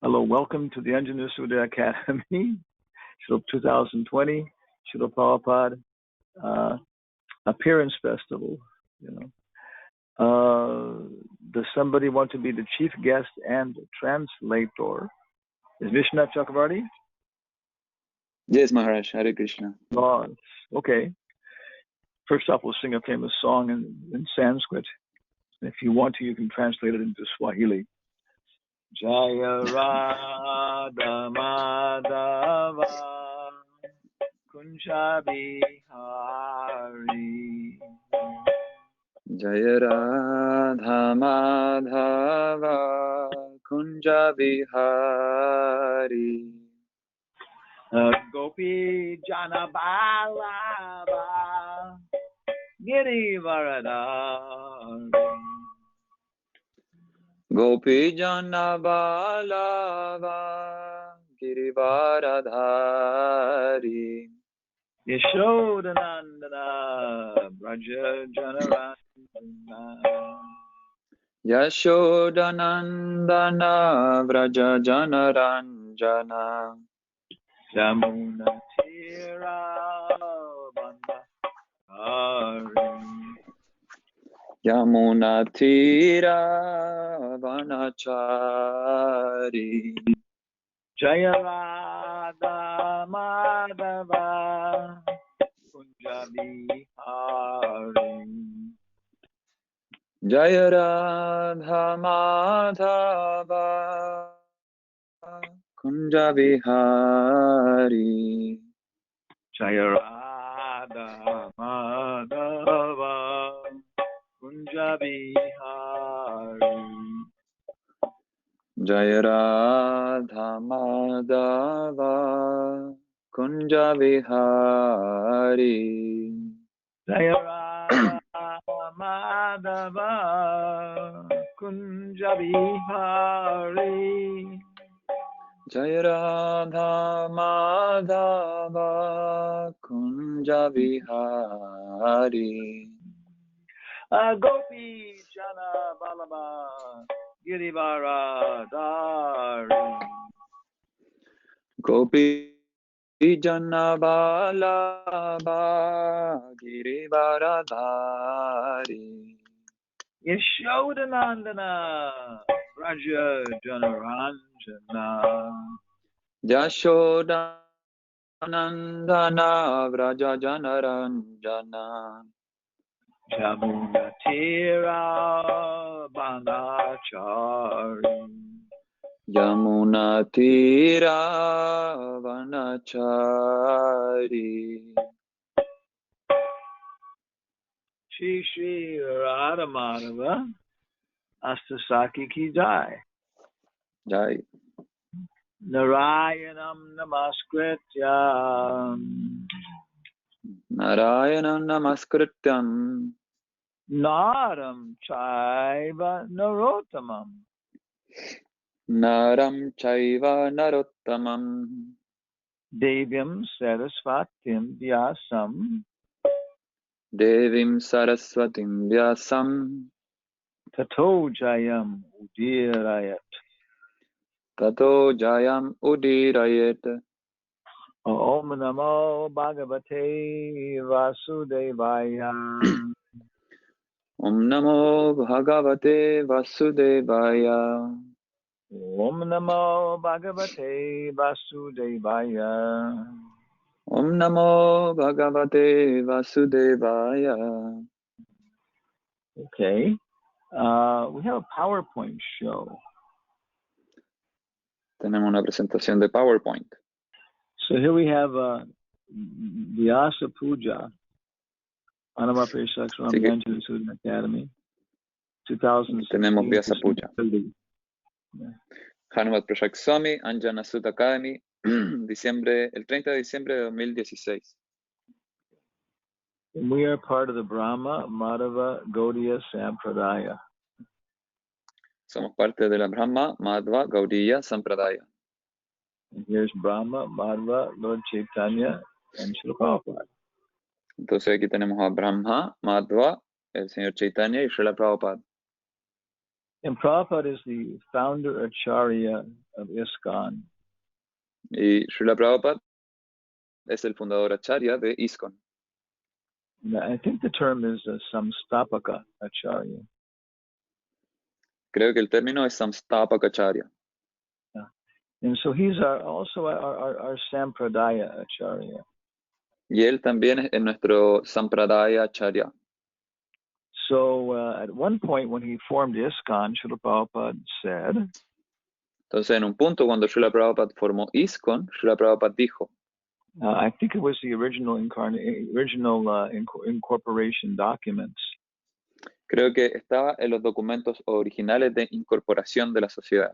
Hello, welcome to the Anjana Sudha Academy, Srila 2020, Srila Prabhupada Appearance Festival. Does somebody want to be the chief guest and translator? Is Vishnu Chakravarti? Yes, Maharaj. Hare Krishna. Oh, okay. First off, we'll sing a famous song in Sanskrit. If you want to, you can translate it into Swahili. Jaya Radha Madhava Kunja Bihari. Jaya Radha Madhava Kunja Bihari. Gopi Jana Balava Giri Varadari. Gopi Jana Balava Girivaradhari. Yashodanandana Braja Janarandana. Yashodanandana Vraja Janaranjana. Yamuna Tira Bandhari. Yamuna Tira Vanachari. Jaya Radha Madhava Kunja Bihari. Jaya Radha Madhava Kunja Bihari. Jaya Radha Madhava Kunja Bihari. Jaya Radha Madhava Kunja Bihari. Jaya Radha Madhava Kunja Bihari. Jaya Radha Madhava Kunja Bihari. Gopi Jana Balaba Girivaradari. Gopi Jana Balaba Girivaradhari. Yashodanandana Raja Janaranjana. Yashodanandana Vraja Janaranjana. Jamuna Tira Bandhachari. Yamuna Tira Vanachari. Shri Radha Madhava Astasaki Ki Jai. Jai. Narayanam Namaskritya Narayanam Namaskrityam Naram Chaiva Narottamam. Naram Chaiva Narottamam Devyam Saraswatim Vyasam Devim Saraswatim Vyasam Tato Jayam Udirayat. Tato Jayam Udirayet. Om Namo Bhagavate Vasudevaya. Om Namo Bhagavate Vasudevaya. Om Namo Bhagavate Vasudevaya. Om Namo Bhagavate Vasudevaya. Okay. We have a PowerPoint show. Tenemos una presentación de PowerPoint. So here we have Vyasa Puja, Hanumatpresaka Swami Prabhupada Academy, 2016. Tenemos Vyasa Puja. Yeah. Hanumatpresaka Swami Anjana Sudha Academy, el 30 de diciembre de 2016. And we are part of the Brahma Madhava Gaudiya Sampradaya. Somos parte de la Brahma Madhva Gaudiya Sampradaya. And here's Brahma, Madhva, Lord Chaitanya, and Srila Prabhupada. Entonces aquí tenemos a Brahma, Madhva, el señor Chaitanya y Srila Prabhupada. And Prabhupada is the founder Acharya of ISKCON. Y Srila Prabhupada es el fundador Acharya de ISKCON. And I think the term is Samstapaka Acharya. Creo que el término es Samstapaka Acharya. Yeah. And so he's also our Sampradaya Acharya. Y él también es nuestro Sampradaya Acharya. So at one point when he formed ISKCON, Srila Prabhupada said, Entonces, en un punto, cuando Srila Prabhupada formó ISKCON, Srila Prabhupada dijo, I think it was the original incorporation documents. creo que estaba en los documentos originales de incorporación de la sociedad.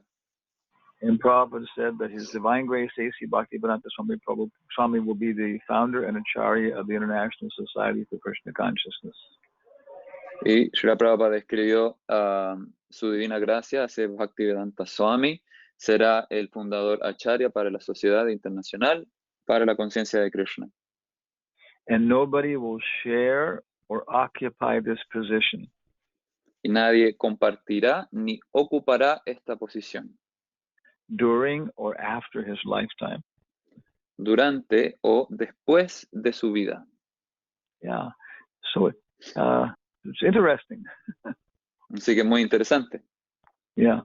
And Prabhupada said that His Divine Grace A.C. Bhaktivedanta Swami will be the founder and Acharya of the International Society for Krishna Consciousness. Y Srila Prabhupada escribió su divina gracia hacia Bhaktivedanta Swami, será el fundador Acharya para la Sociedad Internacional para la Conciencia de Krsna. And nobody will share or occupy this position Y nadie compartirá ni ocupará esta posición during or after his lifetime. durante o después de su vida. Yeah. So it's interesting. Así que muy interesante. Yeah.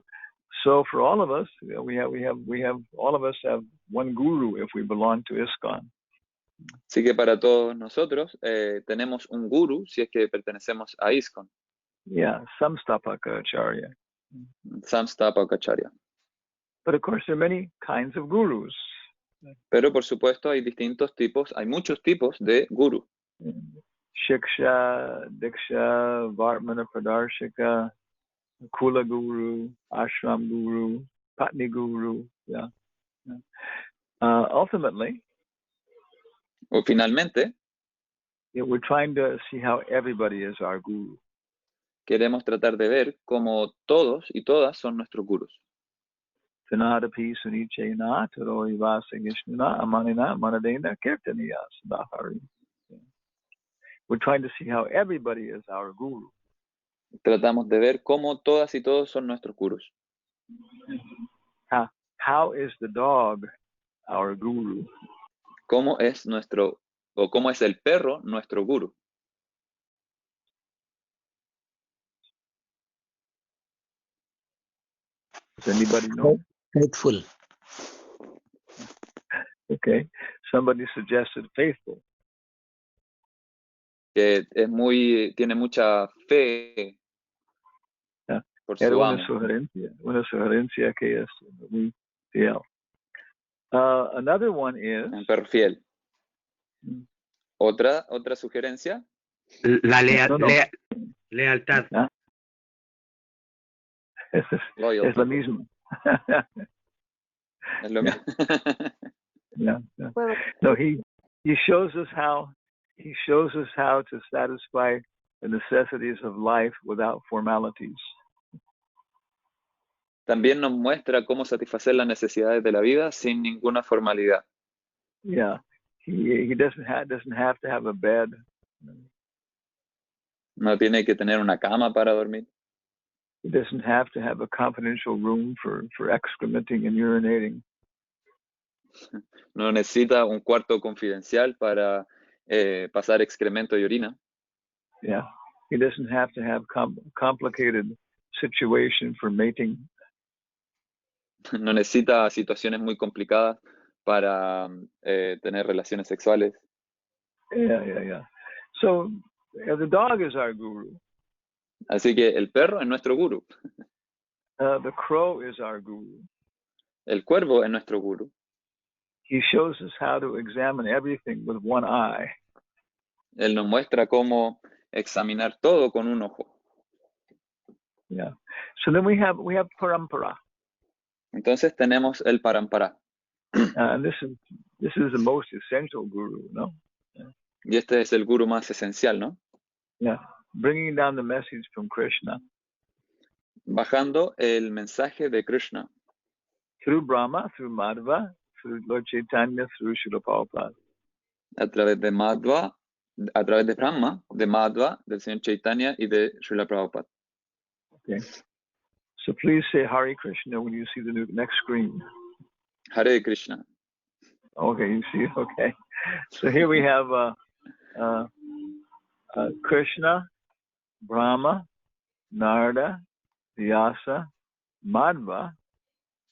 So for all of us, we have all of us have one guru if we belong to ISKCON. Así que para todos nosotros tenemos un guru si es que pertenecemos a ISKCON. Yeah, Samstapaka Acharya. Samstapaka Acharya. But of course there are many kinds of gurus. Pero por supuesto hay muchos tipos de guru. Shiksha, Diksha, Vartmana Pradarshika, Kula Guru, Ashram Guru, Patni Guru. Yeah. Ultimately, O finalmente, we're trying to see how everybody is our guru. queremos tratar de ver cómo todos y todas son nuestros gurus. Tanadapi Sunichena, Tadori Vasagishna, Amanina, Manadena, Kirtaniya, Sadahari. We're trying to see how everybody is our guru. Tratamos de ver cómo todas y todos son nuestros gurus. How is the dog our guru? ¿Cómo es el perro nuestro guru? Does anybody know? Faithful. Okay. Somebody suggested faithful. Que tiene mucha fe por su amo. Una sugerencia que es muy fiel. Another one is Un perro fiel. ¿Otra sugerencia? La No. lealtad. ¿Ah? Es lo mismo. Es lo mismo. Yeah. No, he shows us how to satisfy the necessities of life without formalities. También nos muestra cómo satisfacer las necesidades de la vida sin ninguna formalidad. Yeah, he doesn't have to have a bed. No tiene que tener una cama para dormir. He doesn't have to have a confidential room for excrementing and urinating. No necesita un cuarto confidencial para pasar excremento y orina. Yeah, he doesn't have to have complicated situation for mating. No necesita situaciones muy complicadas para tener relaciones sexuales. Yeah. So the dog is our guru. Así que el perro es nuestro guru. The crow is our guru. El cuervo es nuestro guru. He shows us how to examine everything with one eye. Él nos muestra cómo examinar todo con un ojo. Yeah. So then we have parampara. Entonces tenemos el parampara. And this is the most essential guru, no? Y este es el guru más esencial, ¿no? Yeah. Bringing down the message from Krishna. Bajando el mensaje de Krishna. Through Brahma, through Madhva, through Lord Chaitanya, through Srila Prabhupada. A través de Brahma, de Madhva, del Señor Chaitanya y de Srila Prabhupada. Okay. So please say Hare Krishna when you see the next screen. Hare Krishna. Okay, you see, okay. So here we have Krishna, Brahma, Narada, Vyasa, Madhva.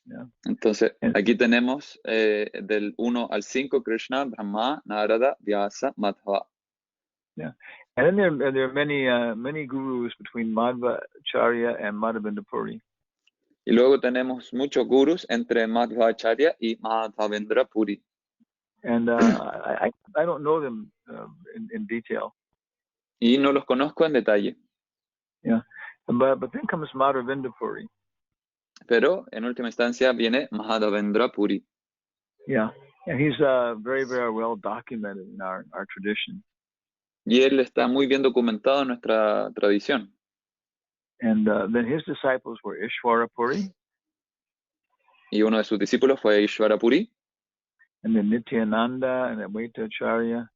Yeah. Entonces, aquí tenemos del 1 al 5, Krishna, Brahma, Narada, Vyasa, Madhva. Yeah. And then there are many gurus between Madhva Acharya and Madhavendra Puri. Y luego tenemos muchos gurus entre Madhva Acharya y Madhavendra Puri. And I don't know them in detail. Y no los conozco en detalle. Yeah. But then comes Madhavendra Puri. Pero en última instancia viene Madhavendra Puri. Yeah. And he's very, very well documented in our tradition. Y él está muy bien documentado en nuestra tradición. And then his disciples were Ishvara Puri. Y uno de sus discípulos fue Ishvara Puri. And then Nityananda and Advaita Acharya.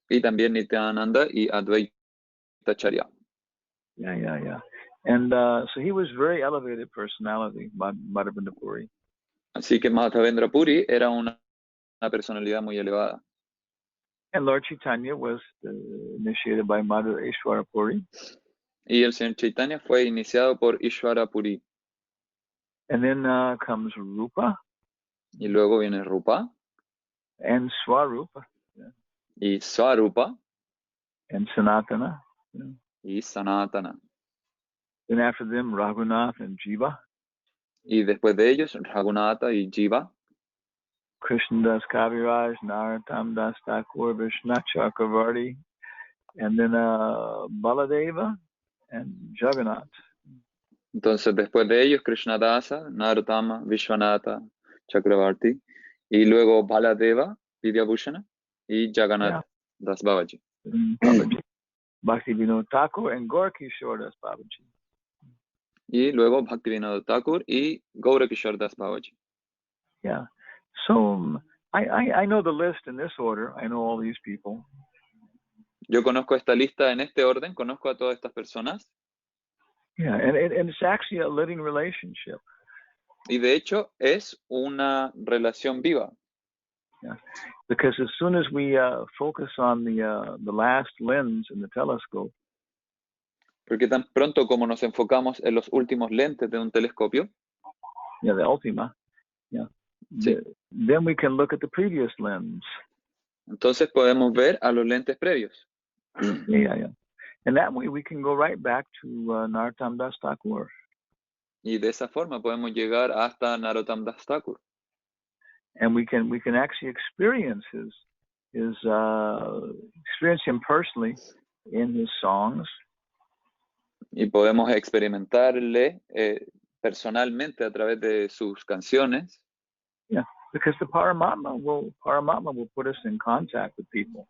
Y también Nityananda y Advaita Acharya. Yeah. And so he was very elevated personality, Madhavendra Puri. Así que Madhavendra Puri era una personalidad muy elevada. And Lord Chaitanya was initiated by Ishvara Puri. Y el Señor Chaitanya fue iniciado por Ishvara Puri. And then comes Rupa. Y luego viene Rupa. And Swarupa. Yeah. Y Swarupa. And Sanatana. Yeah. Y Sanatana. Then after them, Raghunath and Jiva. Y después de ellos, Raghunatha y Jiva. Krishnadas Kaviraj, Narottam Das Thakur, Vishnath Chakravarti, and then Baladeva and Jagannath. Entonces, después de ellos, Krishnadasa, Narottama, Vishwanatha, Chakravarti, y luego Baladeva, Vidyabhushana, y Jagannath Das Babaji. Bhaktivedanta Thakur and Gaura Das Babaji. Y luego Bhaktivedanta Thakur y Gaura Das Babaji. Yeah. So I know the list in this order. I know all these people. Yo conozco esta lista en este orden, conozco a todas estas personas. Yeah, and it's actually a living relationship. Y de hecho es una relación viva. Yeah, because as soon as we focus on the last lens in the telescope. Porque tan pronto como nos enfocamos en los últimos lentes de un telescopio. Yeah, the ultima. Yeah. Sí. Then we can look at the previous lens. Entonces podemos ver a los lentes previos. Yeah. And that way we can go right back to Narottam Das Thakur. Y de esa forma podemos llegar hasta Narottam Das Thakur. And we can actually experience experience him personally in his songs. Y podemos experimentarle personalmente a través de sus canciones. Yeah, because the Paramatma will put us in contact with people.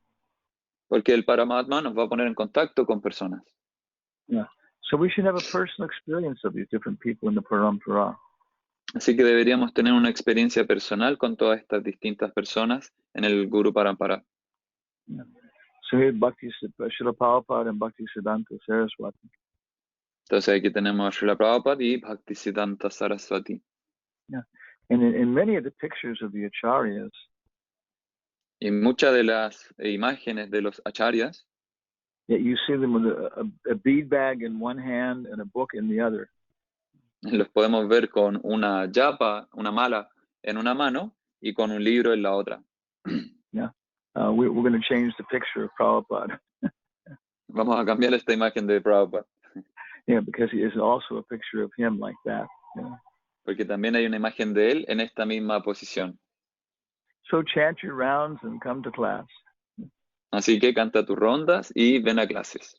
Porque el Paramatma nos va a poner en contacto con personas. Yeah. So we should have a personal experience of these different people in the Parampara. Así que deberíamos tener una experiencia personal con todas estas distintas personas en el Guru Parampara. Yeah. So here Srila Prabhupada and Bhaktisiddhanta Saraswati. Entonces aquí tenemos a Srila Prabhupada y Bhaktisiddhanta Saraswati. Yeah. And in many of the pictures of the acharyas, y muchas de las imágenes de los acharyas, you see them with a bead bag in one hand and a book in the other. Los podemos ver con una yapa, una mala en una mano y con un libro en la otra. Yeah, we're going to change the picture of Prabhupada. Vamos a cambiar esta imagen de Prabhupada. Yeah, because he is also a picture of him like that. Yeah. Porque también hay una imagen de él en esta misma posición. So chant your rounds and come to class. Así que canta tus rondas y ven a clases.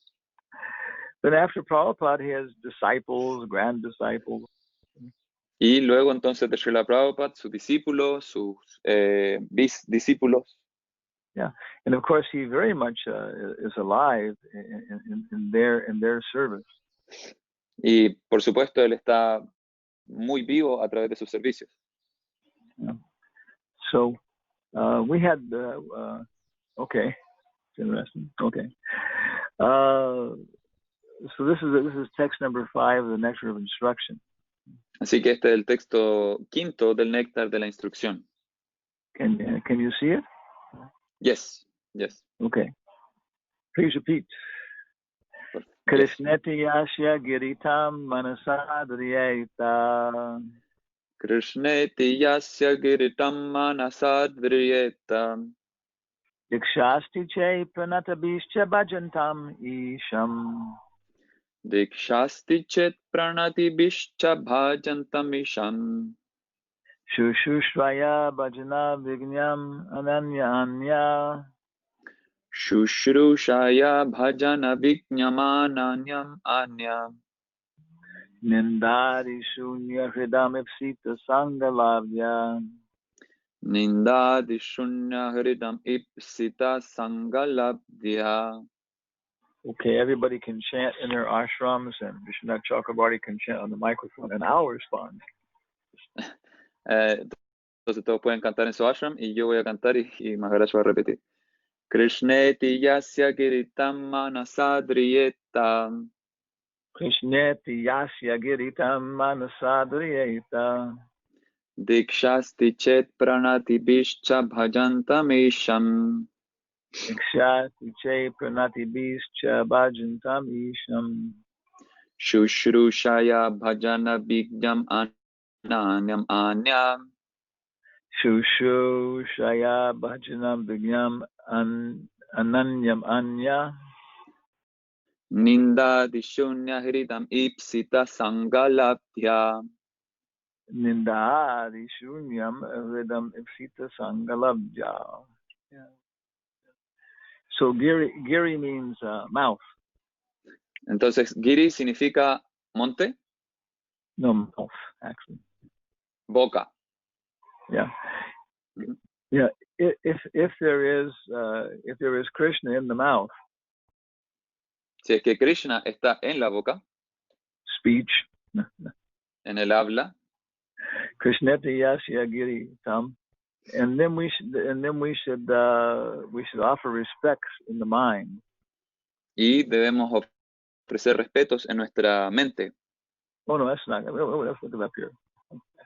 Then after Prabhupada, he has disciples, grand disciples. Y luego entonces de Srila Prabhupada, sus discípulos, sus discípulos. Yeah, and of course he very much is alive in their service. Y por supuesto él está muy vivo a través de sus servicios. Yeah. So we had okay, it's interesting. Okay, so this is text number 5 of the Nectar of Instruction. Así que este es el texto quinto del néctar de la instrucción. Can you see it? Yes, yes. Okay. Please repeat. Yes. Krishneti yasya giritam manasadriyeta. Krishneti yasya giritam manasadvriyeta. Dikshasti che pranatabhischa bhajantam isham. Dikshasti chet pranati bishcha bhajantamisham. Shushraya bhajana vignyam ananya anya. Shushrushaya bhajana viknyamananyam anyam. Nindari shunya hridam ipsita sangalavya. Nindadi shunya hridam ipsita sangalabdhya. Okay, everybody can chant in their ashrams, and Vishwanath Chakrabarti can chant on the microphone, and I'll respond. Entonces todos pueden cantar en su ashram y yo voy a cantar y Maharaj va a repetir. Krishneti yasya giritam manasadriyeta. Krishneti yasya giritam manasadriyeta. Dikshasti chet pranati bishcha bhajantamisham. Ikshati che pranati bischa bhajantam isham. Shushrushaya bhajana vigyam ananyam anyam. Shushushaya bhajanam vigyam ananyam anya. Ninda dishunya hridam ipsita sangalabdhya. Nindari shunyam hridam ipsita sangalabdhya. Yeah. So giri means mouth. Entonces, giri significa monte, No, mouth, actually. boca. Yeah. Mhm. Yeah. If there is Krishna in the mouth, Si es que Krishna está en la boca, speech, en el habla, Krishneti yasya giri tam, and then we should offer respects in the mind. y debemos ofrecer respetos en nuestra mente. Oh no, that's not. Let's look it up here.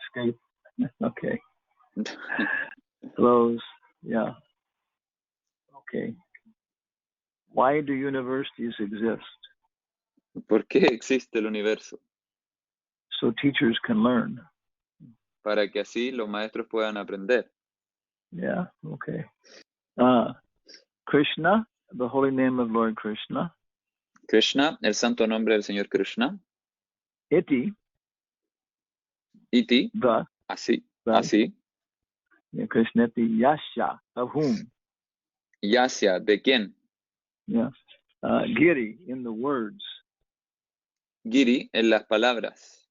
Escape. Okay. Close. Yeah. Okay. Why do universities exist? ¿Por qué existe el universo? So teachers can learn. Para que así los maestros puedan aprender. Yeah. Okay. Krishna, the holy name of Lord Krishna. Krishna, el santo nombre del Señor Krishna. Iti, Iti, the. así, The. así. Yeah, Krishneti yasya, of whom? Yasya, ¿de quién? Yeah. Giri, in the words. Giri, en las palabras.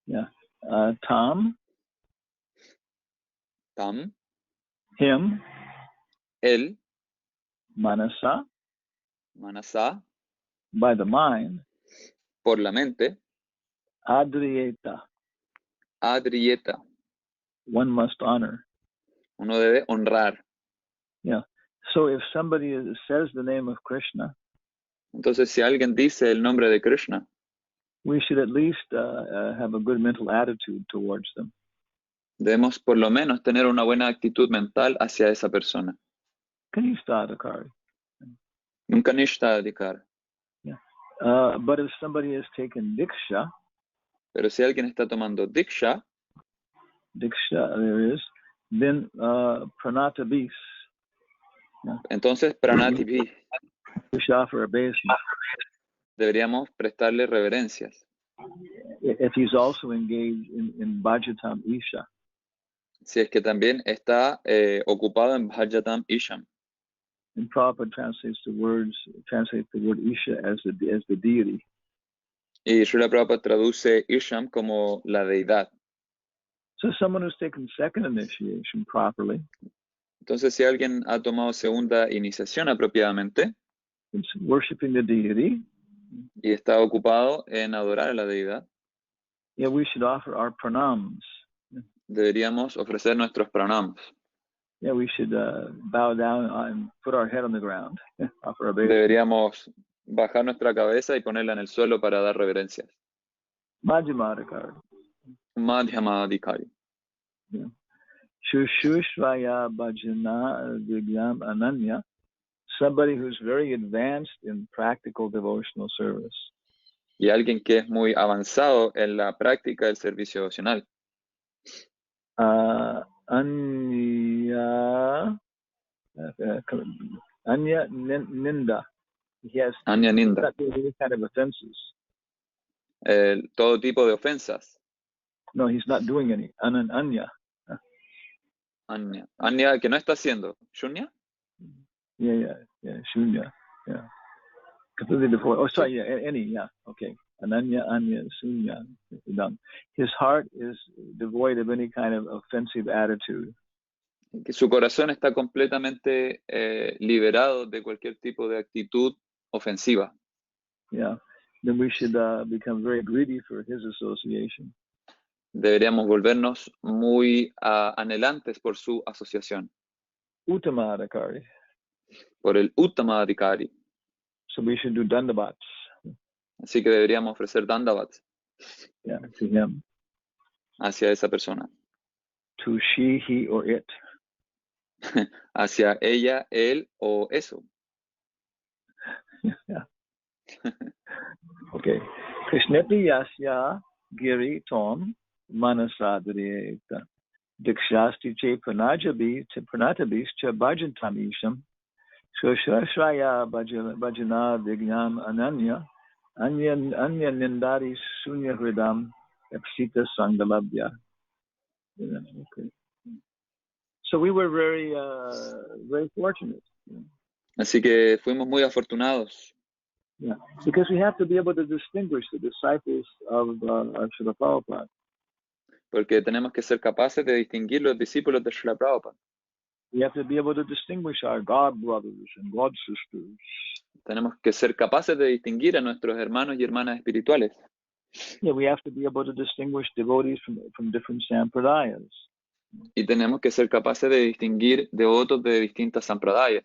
Yeah. Tam, Tam, him, él, manasa, manasa, by the mind, por la mente, adriyeta, adriyeta. one must honor. Uno debe honrar. Yeah. So if somebody says the name of Krishna, Entonces, si alguien dice el nombre de Krishna, we should at least have a good mental attitude towards them. debemos por lo menos tener una buena actitud mental hacia esa persona. Kanishta Acarya. Nunca nishta adhikar. Yeah. But if somebody has taken diksha, Pero si alguien está tomando diksha, there is, then pranata bis. Yeah. entonces pranatibhi, We should offer obeisance. deberíamos prestarle reverencias. If he's also engaged in bhajatam isha. Si es que también está ocupado en bhajatam isham. And Prabhupada translates the word isha as the deity. Y Srila Prabhupada traduce isham como la deidad. So someone who's taken second initiation properly, Entonces, si alguien ha tomado segunda iniciación apropiadamente it's worshiping the deity. y está ocupado en adorar a la deidad, Yeah, we should offer our pranams. deberíamos ofrecer nuestros pranams. Yeah, we should bow down and put our head on the ground. Offer obeisance. Deberíamos bajar nuestra cabeza y ponerla en el suelo para dar reverencias. Madhyamadakarya. Madhyamadikari. Yeah. Shushushvaya bhajana vigyam ananya, somebody who's very advanced in practical devotional service. Y alguien que es muy avanzado en la práctica del servicio devocional. Anya ninda. He has Anya ninda. not doing any kind of offenses. Todo tipo de ofensas. No, he's not doing any. Anya. Anya. Anya que no está haciendo. ¿Shunya? Yeah. Shunya. Yeah. Completely devoid. Oh, sorry. Yeah, any. Yeah. Okay. Ananya, Anya, Sunya. His heart is devoid of any kind of offensive attitude. Que su corazón está completamente liberado de cualquier tipo de actitud ofensiva. Yeah. Then we should become very greedy for his association. Deberíamos volvernos muy anhelantes por su asociación. Uttama Acarya. Por el Uttama Adhikari. So we should do dandavats. Así que deberíamos ofrecer dandavats. Yeah, to him. Hacia esa persona. To she, he, or it. Hacia ella, él o eso. Yeah. Okay. Krishnepi yasya giri tom manasadriyeta dikshasti che pranatabi cha bhajantamisham shoshraya bhajana vigyam ananya anya nindari sunya hridam epsita sangalabhya. Okay. So we were very fortunate. Así que fuimos muy afortunados. Yeah, because we have to be able to distinguish the disciples of Srila Prabhupada. Porque tenemos que ser capaces de distinguir los discípulos de Srila Prabhupada. We have to be able to distinguish our God brothers and God sisters. Tenemos que ser capaces de distinguir a nuestros hermanos y hermanas espirituales. Yeah, we have to be able to distinguish devotees from different sampradayas. Y tenemos que ser capaces de distinguir devotos de distintas sampradayas.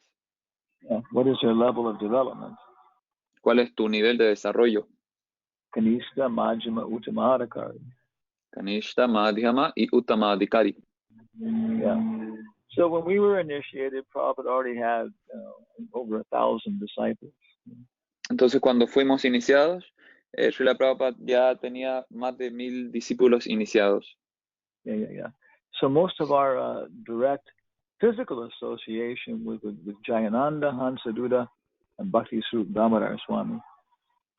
Yeah, what is their level of development? ¿Cuál es tu nivel de desarrollo? Kanishta, Majjhima, Uttama Acarya. Kanishta, Madhyama y Uttama Adhikari. Yeah. So when we were initiated, Prabhupada already had over 1,000 disciples. Entonces cuando fuimos iniciados, Srila Prabhupada ya tenía más de 1,000 discípulos iniciados. Yeah. So most of our direct physical association with Jayananda, Hansaduta, and Bhakti Damodar Swami.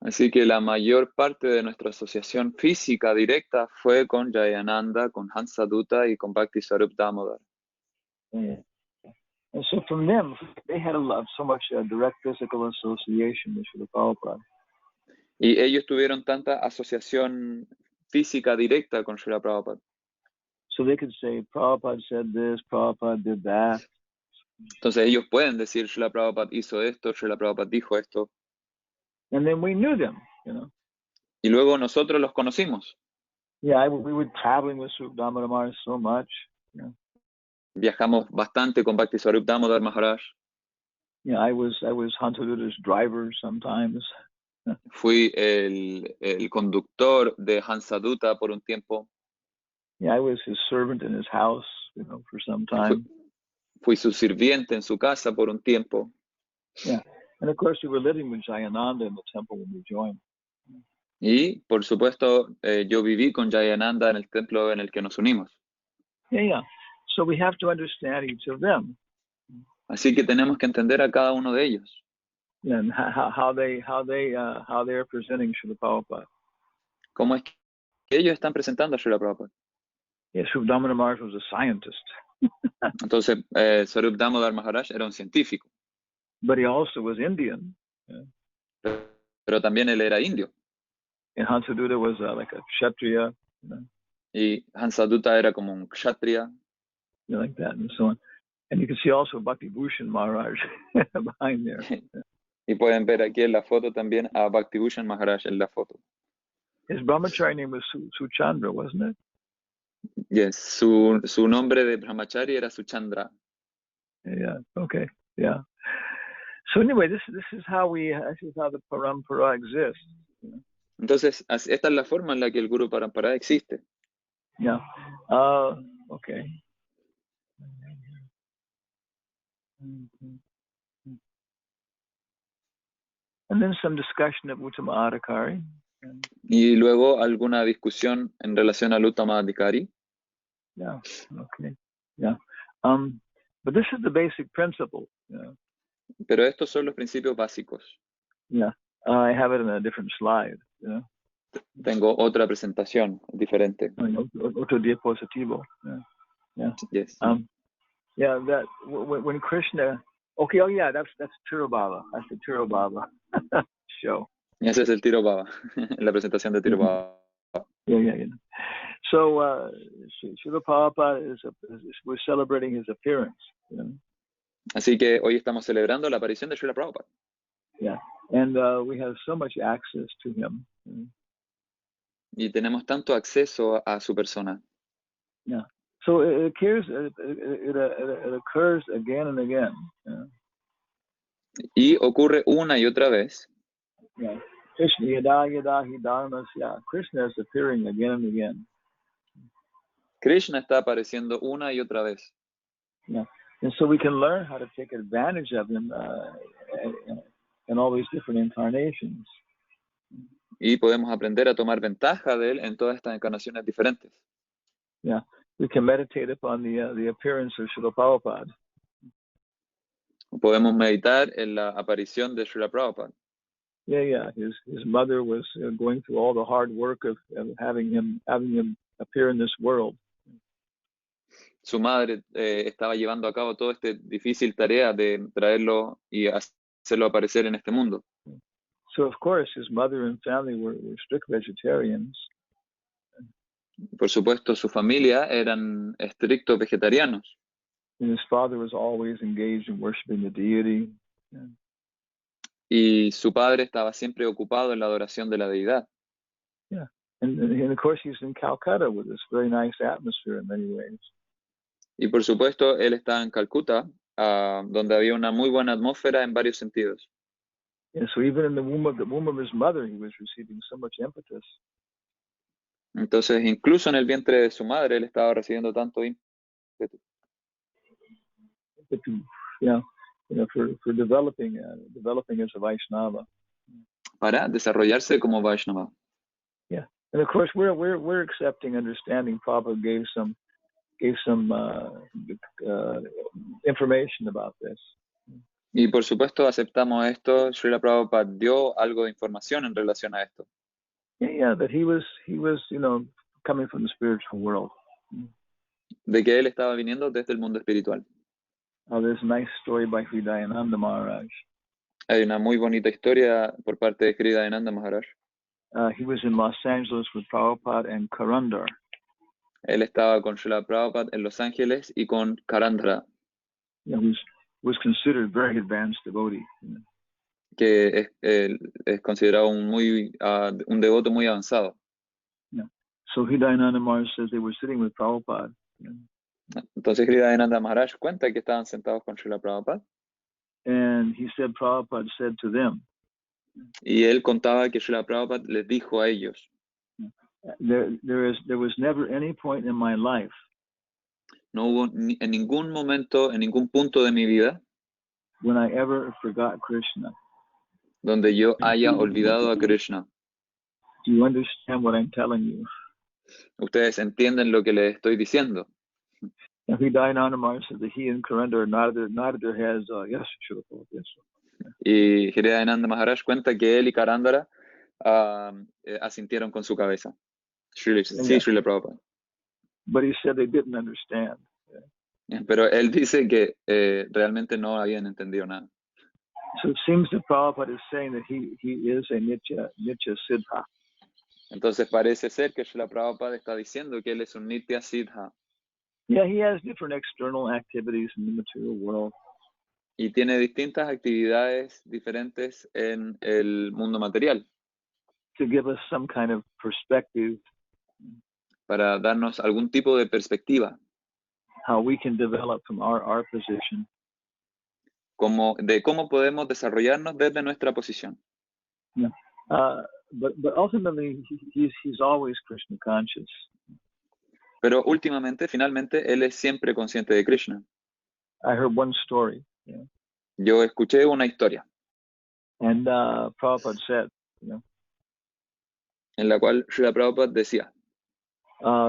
Así que la mayor parte de nuestra asociación física directa fue con Jayananda, con Hansaduta y con Bhakti Swarup Damodar. Yeah. And so from them, they had so much direct physical association with Srila Prabhupada. Y ellos tuvieron tanta asociación física directa con Srila Prabhupada. So they could say, Prabhupada said this, Prabhupada did that. Entonces ellos pueden decir, Srila Prabhupada hizo esto, Srila Prabhupada dijo esto. And then we knew them, Y luego nosotros los conocimos. Yeah, we were traveling with Swarup Damodar so much. Viajamos bastante con Bhakti Swarup Damodar Maharaj. Yeah, I was Hansaduta's driver sometimes. Fui el conductor de Hansaduta por un tiempo. Yeah, I was his servant in his house, for some time. Fui su sirviente en su casa por un tiempo. Yeah, and of course we were living with Jayananda in the temple when we joined. Y, por supuesto, yo viví con Jayananda en el templo en el que nos unimos. Yeah. So we have to understand each of them. Así que tenemos que entender a cada uno de ellos. Yeah, and how they are presenting Srila Prabhupada. ¿Cómo es que ellos están presentando a Srila Prabhupada? Yeah, Swarup Damodar Maharaj was a scientist. Entonces, Swarup Damodar Maharaj era un científico. But he also was Indian. Yeah. Pero también él era indio. And Hansaduta was like a Kshatriya. Y Hansaduta era como un Kshatriya. Like that and so on. And you can see also Bhakti Bhushan Maharaj behind there. Y pueden ver aquí en la foto también a Bhakti Bhushan Maharaj en la foto. His brahmachari name was Suchandra, wasn't it? Yes, su nombre de brahmachari era Suchandra. Yeah. Okay. Yeah. So anyway, this is how the parampara exists. Entonces, esta es la forma en la que el Guru Parampara existe. Yeah. Okay. And then some discussion of Uttama Adhikari. Y luego alguna discusión en relación al Uttama Adhikari. Yeah. Okay. Yeah. But this is the basic principle. Yeah. Pero estos son los principios básicos. Yeah. I have it in a different slide. Yeah. Tengo otra presentación diferente. Otro diapositivo. Yeah. Yeah. Yes. Yeah. That when Krishna. Okay. Oh yeah. That's Tirubhava. That's the Tirubhava show. Ese es el Tiro Baba, la presentación de Tiro Baba. Yeah. So Srila Prabhupada we're celebrating his appearance. You know? Así que hoy estamos celebrando la aparición de Srila Prabhupada. Yeah, and we have so much access to him. You know? Y tenemos tanto acceso a su persona. Yeah. So it occurs again and again. You know? Y ocurre una y otra vez. Yeah. Krishna yada hi dharmasya. Krishna is appearing again and again. Krishna está apareciendo una y otra vez. Yeah. And so we can learn how to take advantage of him in all these different incarnations. Y podemos aprender a tomar ventaja de él en todas estas encarnaciones diferentes. Yeah. We can meditate upon the appearance of Srila Prabhupada. Podemos meditar en la aparición de Srila Prabhupada. Yeah. His mother was going through all the hard work of having him appear in this world. Su madre estaba llevando a cabo toda esta difícil tarea de traerlo y hacerlo aparecer en este mundo. So of course his mother and family were strict vegetarians. Por supuesto, su familia eran estrictos vegetarianos. And his father was always engaged in worshiping the deity. Yeah. Y su padre estaba siempre ocupado en la adoración de la deidad. Yeah. And of course he's in Calcutta with this very nice atmosphere in many ways. Y por supuesto, él estaba en Calcuta, donde había una muy buena atmósfera en varios sentidos. And so even in the womb of his mother, he was receiving so much impetus. Entonces, incluso en el vientre de su madre, él estaba recibiendo tanto ímpetu. For developing as a Vaishnava. Para desarrollarse como Vaishnava. Yeah, and of course we're accepting, understanding. Prabhupada gave some information about this. Y por supuesto aceptamos esto. Srila Prabhupada dio algo de información en relación a esto. Yeah, that he was coming from the spiritual world. De que él estaba viniendo desde el mundo espiritual. There's a nice story by Hridayananda Maharaj. Hay una muy bonita historia por parte de Hridayananda Maharaj. He was in Los Angeles with Prabhupada and Karandar. Él estaba con Srila Prabhupada en Los Ángeles y con Karandra. Yeah, was considered very advanced devotee. Que es considerado un devoto muy avanzado. Yeah. So Hridayananda Maharaj says they were sitting with Prabhupada. Yeah. Entonces Hridayananda Maharaj cuenta que estaban sentados con Srila Prabhupada. And he said Prabhupada said to them. Y él contaba que Srila Prabhupada les dijo a ellos. There was never any point in my life. No hubo en ningún momento, en ningún punto de mi vida, when I ever forgot Krishna. Donde yo haya olvidado a Krishna. Do you understand what I'm telling you? Ustedes entienden lo que les estoy diciendo. Hridayananda Maharaj said that he and Karandar nodded their heads. Yes, Srila. Yes. Y Hridayananda Maharaj cuenta que él y Karandara asintieron con su cabeza. Sí, Srila Prabhupada. But he said they didn't understand. Pero él dice que realmente no habían entendido nada. So it seems that Prabhupada is saying that he is a Nitya Siddha. Entonces parece ser que Srila Prabhupada está diciendo que él es un Nitya Siddha. Yeah, he has different external activities in the material world. Y tiene distintas actividades diferentes en el mundo material. To give us some kind of perspective. Para darnos algún tipo de perspectiva. How we can develop from our position. De cómo podemos desarrollarnos desde nuestra posición. Yeah. But ultimately he's always Krishna conscious. Pero últimamente, finalmente, él es siempre consciente de Krishna. I heard one story, you know, Yo escuché una historia and Prabhupada said, you know, en la cual Srila Prabhupada decía,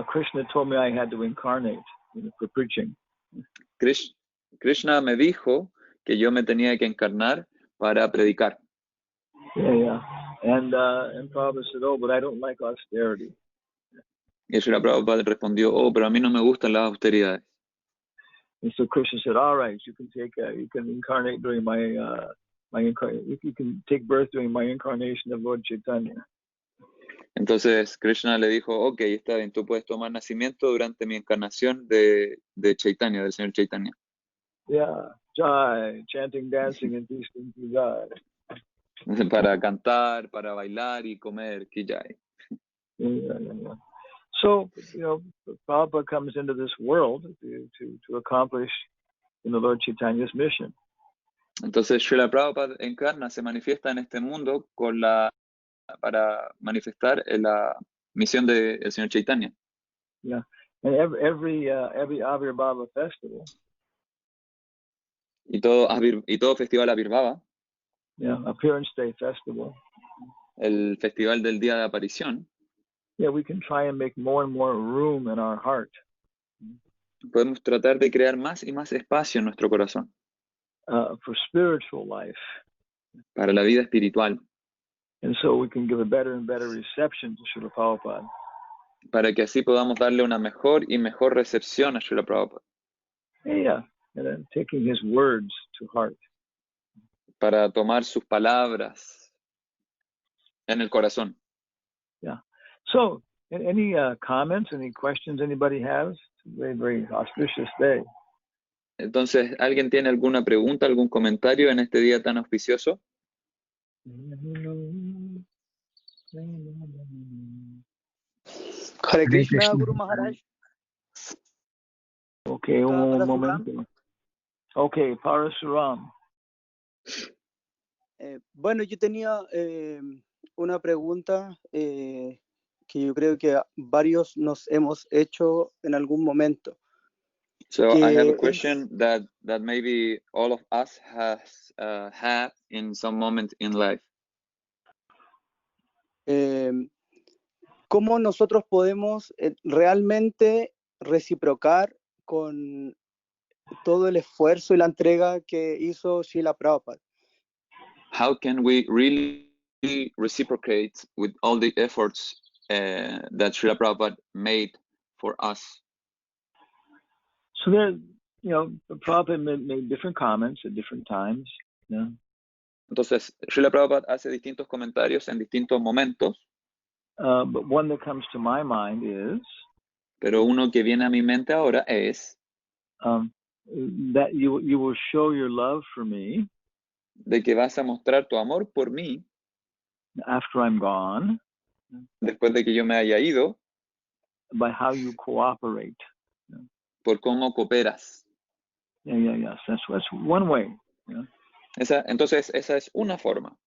Krishna told me I had to incarnate, you know, for preaching. Krishna me dijo que yo me tenía que encarnar para predicar. Yeah. And Prabhupada said, oh, but I don't like austerity. Y Srila Prabhupada respondió, oh, pero a mí no me gustan las austeridades. And so Krishna said, all right, you can incarnate during you can take birth during my incarnation of Lord Chaitanya. Entonces Krishna le dijo, ok, está bien, tú puedes tomar nacimiento durante mi encarnación de Chaitanya, del Señor Chaitanya. Yeah, Jai, chanting, dancing, and feasting to Jai. Para cantar, para bailar y comer, ki jai. Yeah. So, you know, Prabhupada comes into this world to accomplish, you know, Lord Chaitanya's mission. Entonces Srila Prabhupada encarna, se manifiesta en este mundo para manifestar la misión del Señor Chaitanya. Yeah, and every Avirbhava festival. Y todo festival Avirbhava, Yeah, Appearance Day festival. el festival del día de aparición, Yeah, we can try and make more and more room in our heart. podemos tratar de crear más y más espacio en nuestro corazón For spiritual life. para la vida espiritual, And so we can give a better and better reception to Srila Prabhupada. para que así podamos darle una mejor y mejor recepción a Srila Prabhupada, Yeah, and then taking his words to heart. para tomar sus palabras en el corazón. Yeah. So, any comments, any questions anybody has? It's a very, very auspicious day. Entonces, ¿alguien tiene alguna pregunta, algún comentario en este día tan auspicioso? Hare Krishna, Guru Maharaj. Okay, un momento. Okay, Parasuram. Bueno, yo tenía una pregunta que yo creo que varios nos hemos hecho en algún momento. So I have a question that maybe all of us has had in some moment in life. ¿Cómo nosotros podemos realmente reciprocar con todo el esfuerzo y la entrega que hizo Srila Prabhupada? How can we really reciprocate with all the efforts that Srila Prabhupada made for us? So there, you know, Prabhupada made different comments at different times. Yeah. Entonces, Srila Prabhupada hace distintos comentarios en distintos momentos. But one that comes to my mind is Pero uno que viene a mi mente ahora es that you will show your love for me de que vas a mostrar tu amor por mí after I'm gone después de que yo me haya ido by how you cooperate. por cómo cooperas. Yeah. That's one way. Yeah. Entonces, esa es una forma.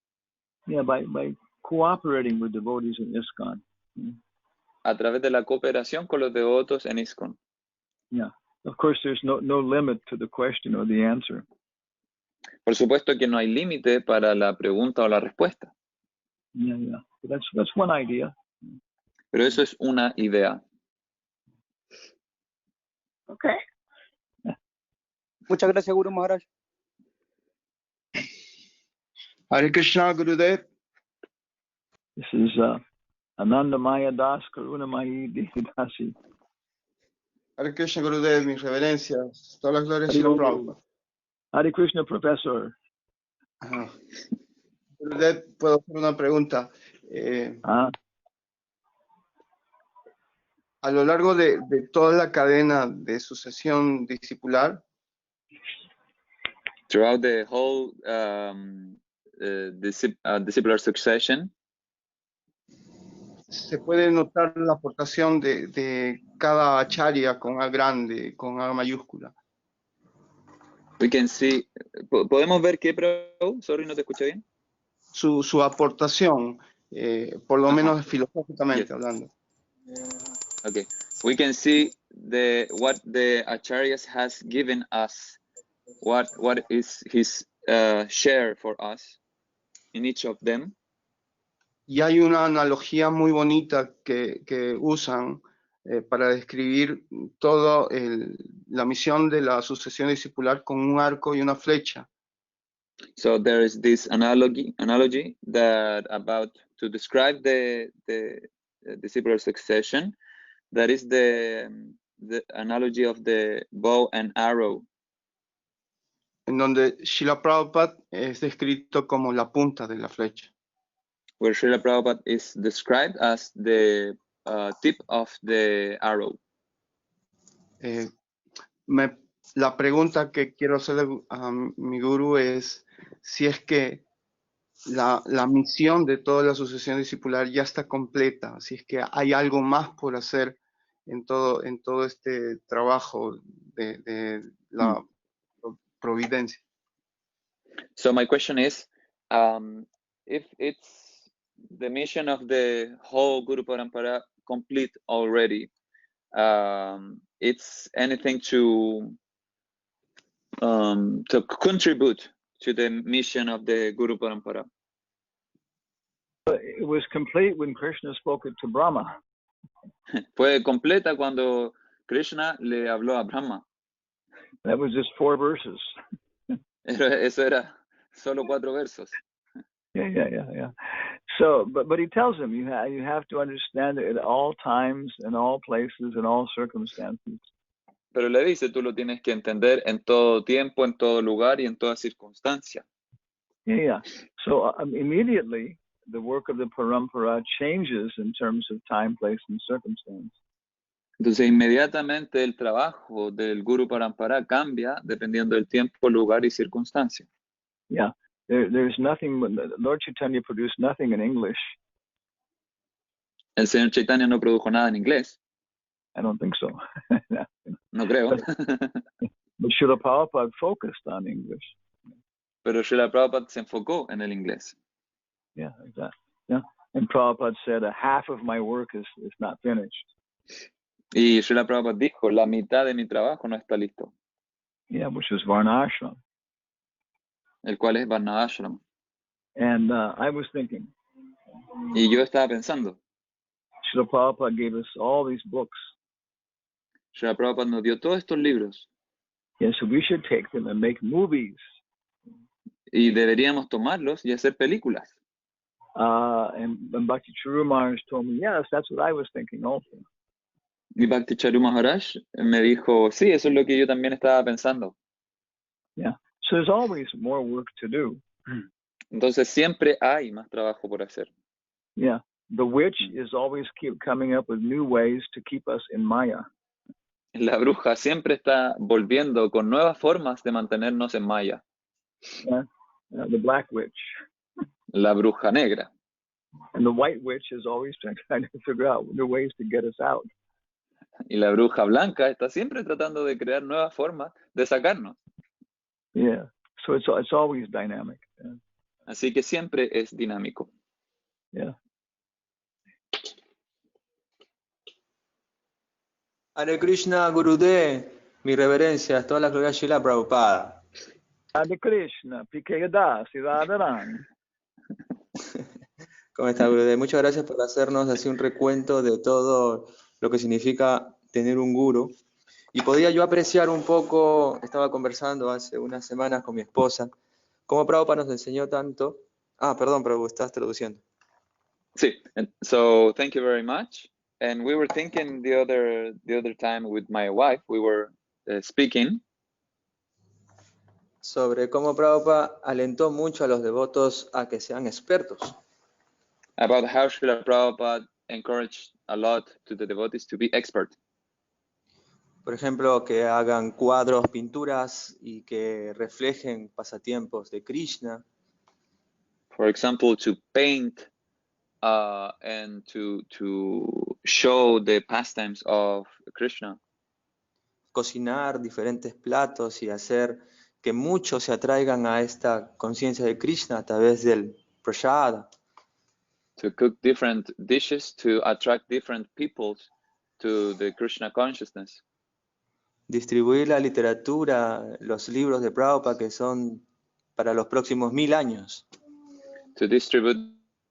Yeah, by cooperating with devotees in ISKCON. A través de la cooperación con los devotos en ISKCON. Yeah. Of course, there's no limit to the question or the answer. Por supuesto que no hay límite para la pregunta o la respuesta. Yeah. That's one idea. Pero eso es una idea. Okay. Muchas gracias, Guru Maharaj. Hare Krishna, Gurudev. This is Anandamaya Das Karunamayi Dasi. Hare Krishna, Gurudev, mis reverencias. Todas las glorias a Srila Prabhupada. Hare Krishna, Professor. Gurudev, puedo hacer una pregunta. A lo largo de toda la cadena de sucesión discipular, Throughout the whole discipular succession, se puede notar la aportación de cada acharya con A grande, con A mayúscula. we can see, ¿podemos ver qué, Prabhu? Sorry, no te escuché bien. Su aportación, por lo menos filosóficamente hablando. Okay. we can see what the acharyas has given us, what is his share for us in each of them. Y hay una analogía muy bonita que usan para describir toda la misión de la sucesión discipular con un arco y una flecha. So there is this analogy that about to describe the discipular succession. That is the analogy of the bow and arrow. En donde Srila Prabhupada es descrito como la punta de la flecha. Where Srila Prabhupada is described as the tip of the arrow. La pregunta que quiero hacerle a mi gurú es si es que la misión de toda la sucesión discipular ya está completa, si es que hay algo más por hacer en todo este trabajo de la providencia. So my question is, if it's the mission of the whole Guru Parampara complete already, it's anything to contribute to the mission of the Guru Parampara. It was complete when Krishna spoke it to Brahma. Fue completa cuando Krishna le habló a Brahma. That was just 4 verses. Eso era solo 4 versos. Yeah. So, but he tells him you have to understand it at all times, in all places, in all circumstances. Pero le dice, tú lo tienes que entender en todo tiempo, en todo lugar y en toda circunstancia. Yeah. So immediately, the work of the parampara changes in terms of time, place, and circumstance. Entonces, inmediatamente el trabajo del Guru Parampara cambia dependiendo del tiempo, lugar y circunstancia. Yeah. There's nothing, Lord Chaitanya produced nothing in English. El señor Chaitanya no produjo nada en inglés. I don't think so. No creo. But Srila Prabhupada focused on English. Pero Srila Prabhupada se enfocó en el inglés. Yeah, exactly. Yeah. And Prabhupada said, half of my work is not finished. Y Srila Prabhupada dijo, la mitad de mi trabajo no está listo. Yeah, which was Varna Ashram. El cual es Varna Ashram. And I was thinking. Y yo estaba pensando. Srila Prabhupada gave us all these books. Srila Prabhupada nos dio todos estos libros. Yeah, so we should take them and make movies. Y deberíamos tomarlos y hacer películas. And Bhakti Charu Maharaj told me, yes, that's what I was thinking also. Y Bhakti Charu Maharaj me dijo, sí, eso es lo que yo también estaba pensando. Yeah, so there's always more work to do. Entonces siempre hay más trabajo por hacer. Yeah, the witch is always keep coming up with new ways to keep us in Maya. La bruja siempre está volviendo con nuevas formas de mantenernos en Maya. Yeah, the black witch. La bruja negra. And the white witch is always trying to figure out new ways to get us out. Y la bruja blanca está siempre tratando de crear nuevas formas de sacarnos. Yeah, so it's always dynamic. Yeah. Así que siempre es dinámico. Yeah. Hare Krishna Gurudev, mi reverencia, toda la gloria de Srila Prabhupada. Hare Krishna, Pikeyada, Siddhadaran. ¿Cómo está, Gurudev? Muchas gracias por hacernos así un recuento de todo lo que significa tener un guru. Y podía yo apreciar un poco, estaba conversando hace unas semanas con mi esposa, cómo Prabhupada nos enseñó tanto. Perdón, Prabhu, estás traduciendo. Sí, so thank you very much. And we were thinking the other time with my wife, we were speaking sobre cómo Prabhupada alentó mucho a los devotos a que sean expertos. About how Srila Prabhupada encouraged a lot to the devotees to be expert. Por ejemplo, que hagan cuadros, pinturas y que reflejen pasatiempos de Krishna. For example, to paint and to show the pastimes of Krishna. Cocinar diferentes platos y hacer que muchos se atraigan a esta conciencia de Krishna a través del prasada. To cook different dishes to attract different peoples to the Krishna consciousness. Distribuir la literatura, los libros de Prabhupada que son para los próximos 1000 años. To distribute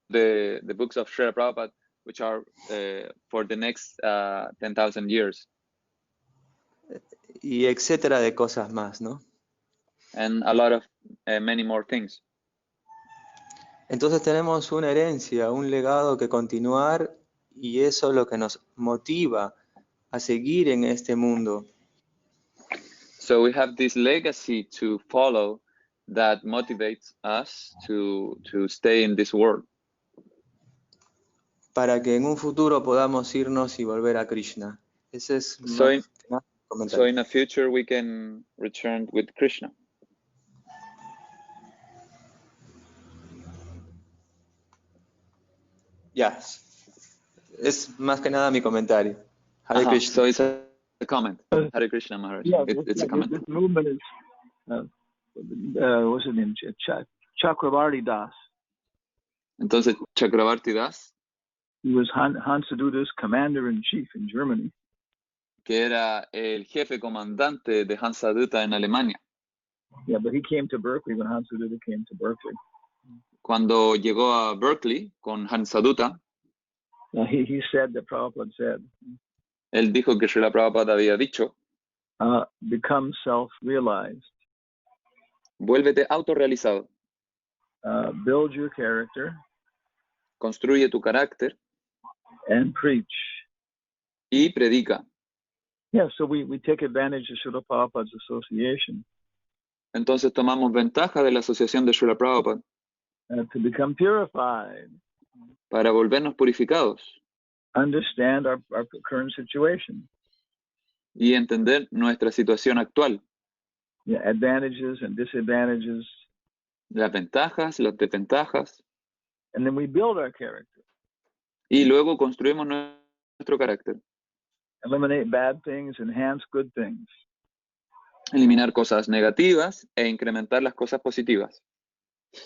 the books of Srila Prabhupada, which are for the next 10,000 years. Y etcétera de cosas más, ¿no? And a lot of many more things. Entonces tenemos una herencia, un legado que continuar y eso es lo que nos motiva a seguir en este mundo. So we have this legacy to follow that motivates us to stay in this world. Para que en un futuro podamos irnos y volver a Krishna. Ese es So in, más comentario. so in the future we can return with Krishna. Yes. Es más que nada mi comentario. Hare Krishna. So it's a comment. Hare Krishna Maharaj. Yeah, It's a comment. This movement is, what's his name? Chakravarti Das. Entonces, Chakravarti Das, He was Hansaduta's commander-in-chief in Germany. que era el jefe comandante de Hansaduta en Alemania, Yeah, but he came to Berkeley when Hansaduta came to Berkeley. cuando llegó a Berkeley con Hansaduta, He said that Prabhupada said, él dijo que Srila Prabhupada había dicho, become self-realized, vuélvete autorrealizado, build your character, construye tu carácter and preach. y predica. Yeah, so we take advantage of Srila Prabhupada's association Entonces tomamos ventaja de la asociación de Srila Prabhupada to become purified, para volvernos purificados understand our current situation, y entender nuestra situación actual, yeah, advantages and disadvantages, las ventajas, las desventajas, and then we build our character, y luego construimos nuestro carácter. eliminate bad things, enhance good things. Eliminar cosas negativas e incrementar las cosas positivas.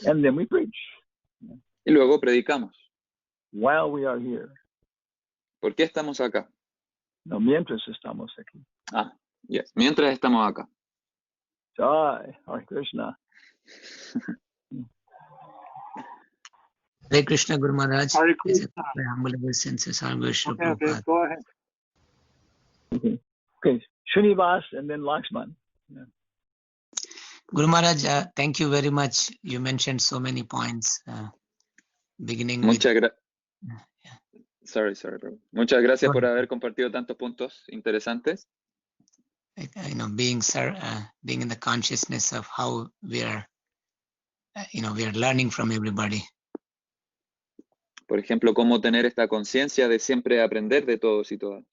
And then we preach Y luego predicamos. while we are here. ¿Por qué estamos acá? No, mientras estamos aquí. Yes. Mientras estamos acá. Jai, Hare Krishna. Hare Krishna, Guru Maharaj. Hare Is it Krishna. my humble obeisances, all worship Okay, Prabhupada. go ahead. Okay, Srinivas and then Lakshman. Guru Maharaj, thank you very much. You mentioned so many points, beginning with... Muchas gracias. Yeah. Sorry, bro. Muchas gracias Go por ahead. haber compartido tantos puntos interesantes. Being in the consciousness of how we are, we are learning from everybody. Por ejemplo, cómo tener esta conciencia de siempre aprender de todos y todas.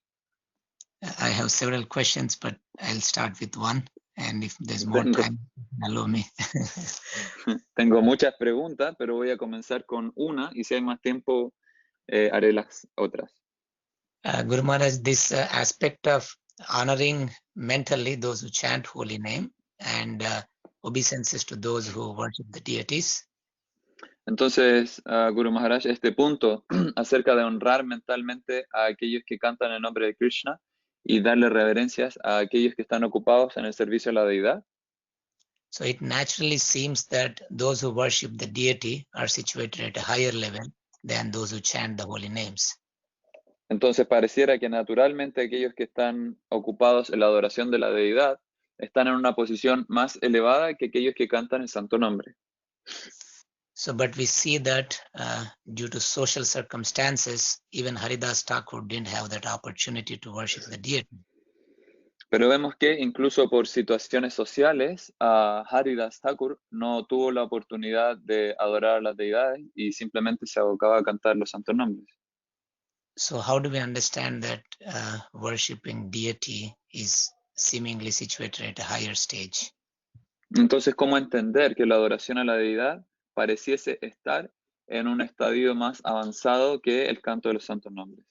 I have several questions, but I'll start with one. And if there's more time, allow me. Tengo muchas preguntas, pero voy a comenzar con una y si hay más tiempo, haré las otras. Guru Maharaj, this aspect of honoring mentally those who chant holy name and obeisances to those who worship the deities. Entonces, Guru Maharaj, este punto acerca de honrar mentalmente a aquellos que cantan el nombre de Krishna y darle reverencias a aquellos que están ocupados en el servicio a la deidad. So it naturally seems that those who worship the deity are situated at a higher level than those who chant the holy names. Entonces pareciera que naturalmente aquellos que están ocupados en la adoración de la deidad están en una posición más elevada que aquellos que cantan el santo nombre. So, but we see that due to social circumstances, even Haridas Thakur didn't have that opportunity to worship the deity. Pero vemos que incluso por situaciones sociales, Haridas Thakur no tuvo la oportunidad de adorar a las deidades y simplemente se abocaba a cantar los santos nombres. So how do we understand that worshipping deity is seemingly situated at a higher stage? Entonces, ¿cómo entender que la adoración a la deidad pareciese estar en un estadio más avanzado que el canto de los santos nombres?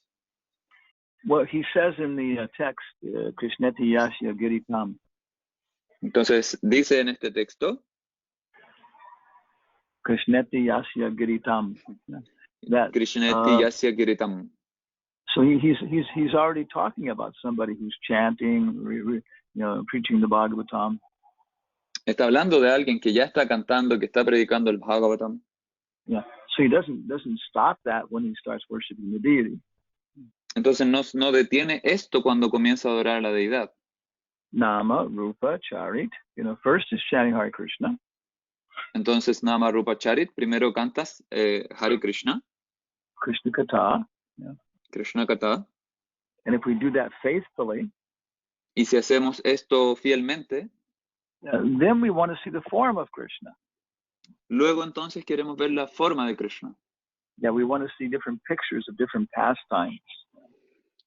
Well, he says in the text, Krishneti Yasya Giritam. Entonces, dice en este texto, Krishneti Yasya Giritam. That Krishneti Yasya Giritam. So he's already talking about somebody who's chanting, preaching the Bhagavatam. Está hablando de alguien que ya está cantando, que está predicando el Bhagavatam. Yeah. So he doesn't stop that when he starts worshiping the deity. Entonces no detiene esto cuando comienza a adorar a la deidad. Nama, Rupa, Charit. First is chanting Hare Krishna. Entonces, Nama, Rupa, Charit, primero cantas Hare Krishna. Krishna Katha. Yeah. Krishna Katha. And if we do that faithfully, y si hacemos esto fielmente, then we want to see the form of Krishna. Luego entonces queremos ver la forma de Krishna. Yeah, we want to see different pictures of different pastimes.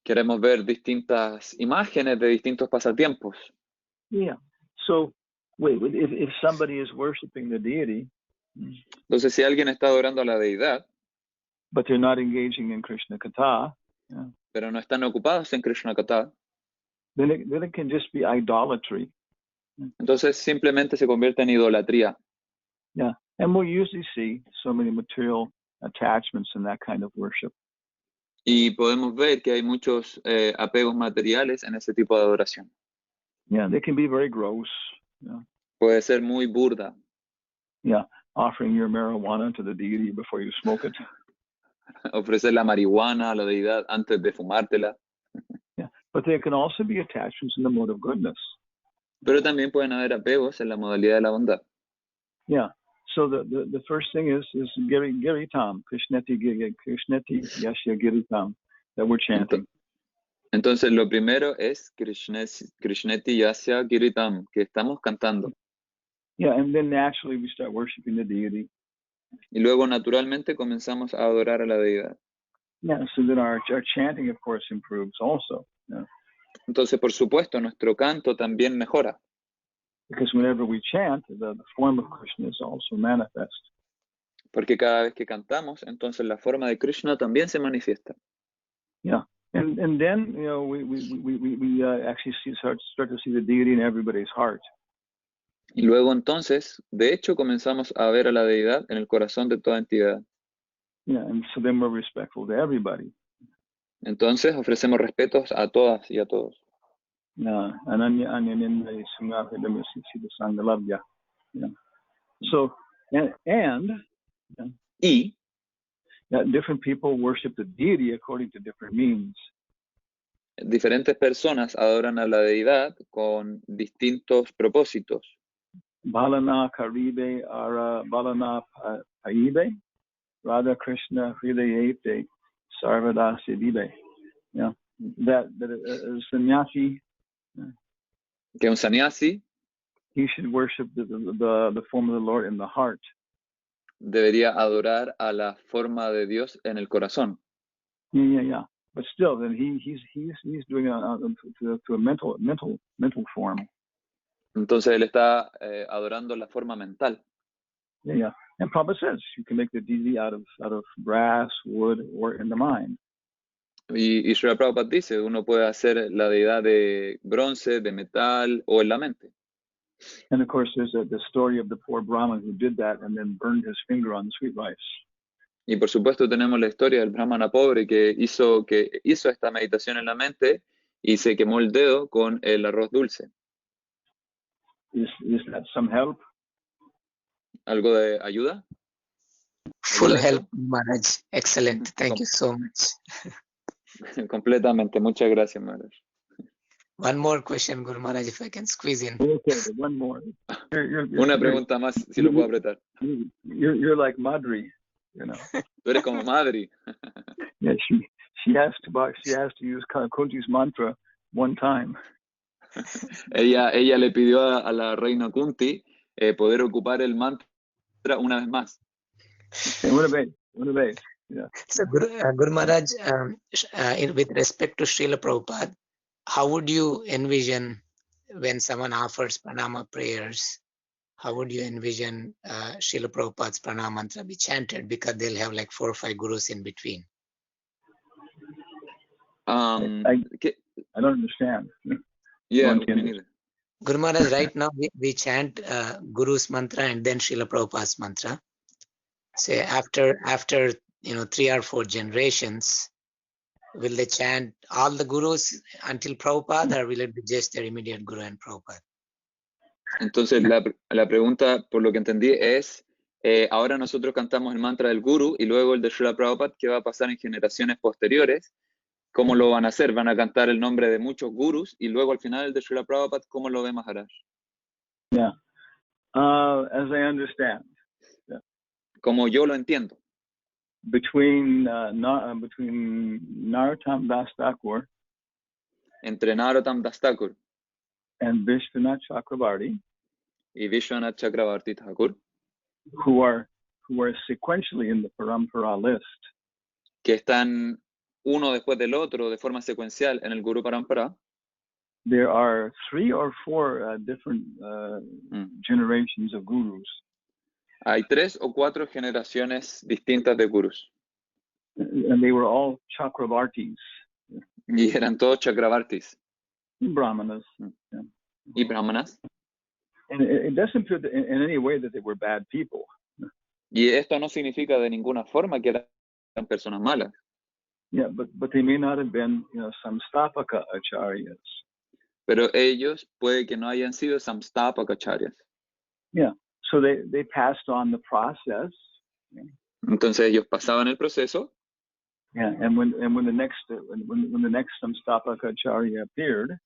Queremos ver distintas imágenes de distintos pasatiempos. Yeah. So, wait, if somebody is worshiping the deity, entonces si alguien está adorando a la deidad, but they're not engaging in Krishna Katha, pero no están ocupados en Krishna Katha, then it can just be idolatry. Entonces simplemente se convierte en idolatría. Yeah, and we usually see so many material attachments in that kind of worship. Y podemos ver que hay muchos apegos materiales en ese tipo de adoración. Yeah, they can be very gross. Yeah. Puede ser muy burda. Yeah, offering your marijuana to the deity before you smoke it. Ofrecer la marihuana a la deidad antes de fumártela. Yeah, but there can also be attachments in the mode of goodness. Pero también pueden haber apegos en la modalidad de la bondad. Yeah. So the first thing is Giritam, Krishneti Yasya Giritam, that we're chanting. Entonces lo primero es Krishneti Yasya Giritam, que estamos cantando. Yeah, and then naturally we start worshiping the deity. Y luego naturalmente comenzamos a adorar a la deidad. Yeah, so then our chanting, of course, improves also. Yeah. Entonces, por supuesto, nuestro canto también mejora. Because whenever we chant, the form of Krishna is also manifest. Porque cada vez que cantamos, entonces la forma de Krishna también se manifiesta. Yeah, and then we actually start to see the deity in everybody's heart. Y luego entonces, de hecho, comenzamos a ver a la deidad en el corazón de toda entidad. Yeah, and so then we're respectful to everybody. Entonces ofrecemos respetos a todas y a todos. So, and different people worship the deity according to different means. Diferentes personas adoran a la deidad con distintos propósitos. Balana Karibe Ara Balana Paibe Radha Krishna Hridayete Sarvada Sidibe. Yeah, that sannyasi. Que un sannyasi, he should worship the form of the Lord in the heart. Debería adorar a la forma de Dios en el corazón. Yeah. But still, then he's doing it to a mental form. Entonces él está adorando la forma mental. Yeah. And Prabhupada says you can make the deity out of brass, wood, or in the mind. Y Srila Prabhupada dice, uno puede hacer la deidad de bronce, de metal o en la mente. And of course, there's the story of the poor Brahmin who did that and then burned his finger on the sweet rice. Y por supuesto tenemos la historia del brahmana pobre que hizo esta meditación en la mente y se quemó el dedo con el arroz dulce. Is that some help? ¿Algo de ayuda? Full help, Maharaj. Excellent. Thank you so much. Completamente. Muchas gracias, Maharaj. One more question, Guru Maharaj, if I can squeeze in. Okay, one more. Una pregunta más, si lo puedo apretar. You're like Madri, Tú eres como Madri. Yeah, she has to use Kunti's mantra one time. Ella le pidió a la reina Kunti poder ocupar el mantra una vez más. Una vez. Yeah. So, Guru Maharaj, with respect to Srila Prabhupada, how would you envision when someone offers pranama prayers? How would you envision Srila Prabhupada's pranama mantra be chanted? Because they'll have like 4 or 5 gurus in between. I don't understand. Yeah, me neither. Guru Maharaj, right now we chant Guru's mantra and then Srila Prabhupada's mantra. Say after 3 or 4 generations, will they chant all the gurus until Prabhupada, or will it be just their immediate guru and Prabhupada? Entonces, la pregunta, por lo que entendí, es, ahora nosotros cantamos el mantra del guru y luego el de Srila Prabhupada, ¿qué va a pasar en generaciones posteriores? ¿Cómo lo van a hacer? ¿Van a cantar el nombre de muchos gurus y luego al final el de Srila Prabhupada, cómo lo ve Maharaj? Yeah. As I understand. Yeah. Como yo lo entiendo. Between Narottam Das Thakur Entre Narottam Das Thakur and Vishwanath Chakravarti, y Vishwanath Chakravarti Thakur, who are sequentially in the Parampara list, que están uno después del otro de forma secuencial en el Guru Parampara, there are 3 or 4 different generations of gurus. hay 3 o 4 generaciones distintas de gurus. And they were all Chakravartis. Y eran todos Chakravartis. Brahmanas. Yeah. Y Brahmanas. And it doesn't feel in any way that they were bad people. Y esto no significa de ninguna forma que eran personas malas. Yeah, but they may not have been, Samstapaka acharyas. Pero ellos puede que no hayan sido Samstapakacharyas. Yeah, so they passed on the process. Entonces ellos pasaban el proceso. Yeah, and when the next Samstapaka acharya appeared,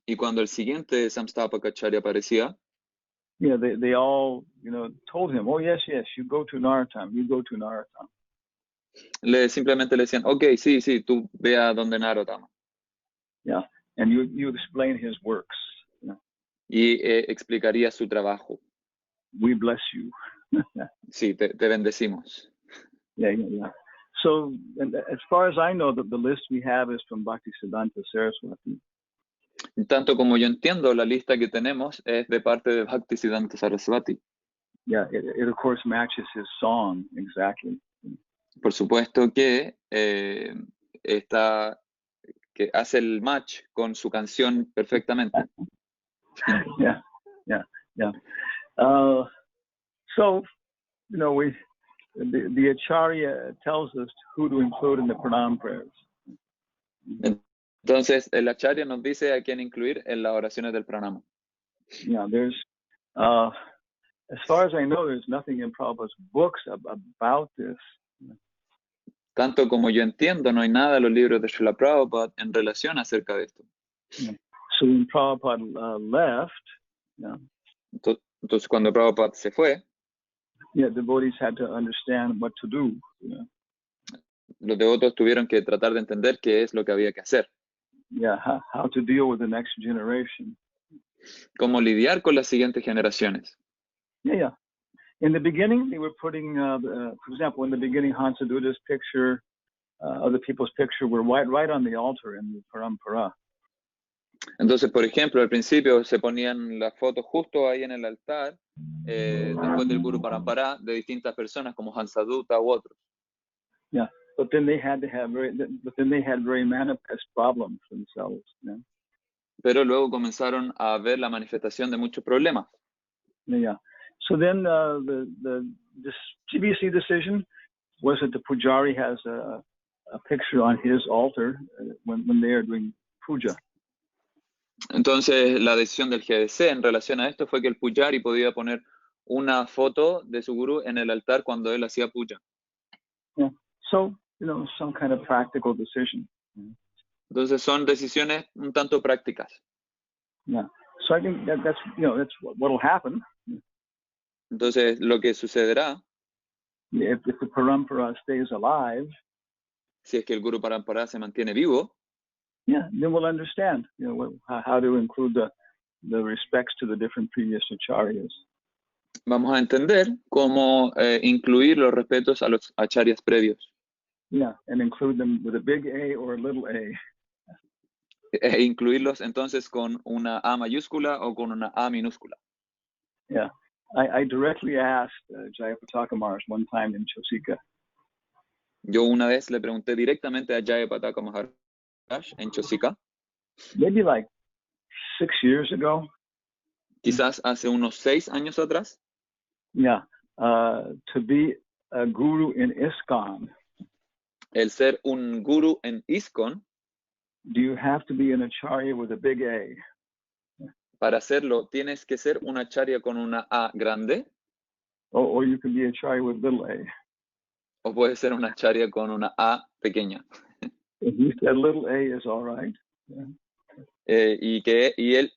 y cuando el siguiente Samstapakacharya aparecía, yeah, they all told him, oh yes, you go to Narottam, simplemente le decían, okay, sí, tú ve a donde Narottama. Yeah, and you explain his works. Y explicaría su trabajo. We bless you. Sí, te bendecimos. Yeah. So, as far as I know, the list we have is from Bhaktivedanta Saraswati. Tanto como yo entiendo, la lista que tenemos es de parte de Bhaktivedanta Saraswati. Yeah, it of course matches his song exactly. Por supuesto que que hace el match con su canción perfectamente. Yeah. So, the Acharya tells us who to include in the pranam prayers. Entonces, el Acharya nos dice a quién incluir en las oraciones del pranama. Yeah, there's, as far as I know, there's nothing in Prabhupada's books about this. Tanto como yo entiendo, no hay nada en los libros de Srila Prabhupada en relación acerca de esto. Yeah. So when Prabhupada left, entonces cuando Prabhupada se fue, devotees had to understand what to do. Los devotos tuvieron que tratar de entender qué es lo que había que hacer. Yeah, how to deal with the next generation. Cómo lidiar con las siguientes generaciones. Yeah. In the beginning, they were putting, for example, in the beginning, Hansaduda's picture, other people's picture were right on the altar in the parampara. Entonces, por ejemplo, al principio se ponían las fotos justo ahí en el altar, después del Guru Parampara, de distintas personas como Hansaduta u otros. Yeah, but then they had very manifest problems themselves. Yeah. Pero luego comenzaron a ver la manifestación de muchos problemas. Yeah. So then this GBC decision was that the pujari has a picture on his altar when they are doing puja. Entonces, la decisión del GDC en relación a esto fue que el pujari podía poner una foto de su gurú en el altar cuando él hacía puja. Yeah. So, some kind of practical decision. Entonces, son decisiones un tanto prácticas. Yeah. So I think that's what will happen. Entonces, lo que sucederá, if the parampara stays alive, si es que el Guru Parampara se mantiene vivo, then we'll understand, how to include the respects to the different previous acharyas. Vamos a entender cómo incluir los respetos a los acharyas previos. Yeah, and include them with a big A or a little a. E incluirlos entonces con una A mayúscula o con una A minúscula. Yeah. I directly asked Jayapataka Maharaj one time in Chosika. Yo una vez le pregunté directamente a Jayapataka Maharaj en Chosika. Maybe like 6 years ago. Quizás hace unos 6 años atrás. Yeah, to be a guru in ISKCON. el ser un guru en ISKCON, do you have to be an acharya with a big A? para hacerlo, ¿tienes que ser un acharya con una A grande? Or you can be a acharya with little a. ¿O puede ser un acharya con una A pequeña? If you said little a is all right. Yeah. Y él,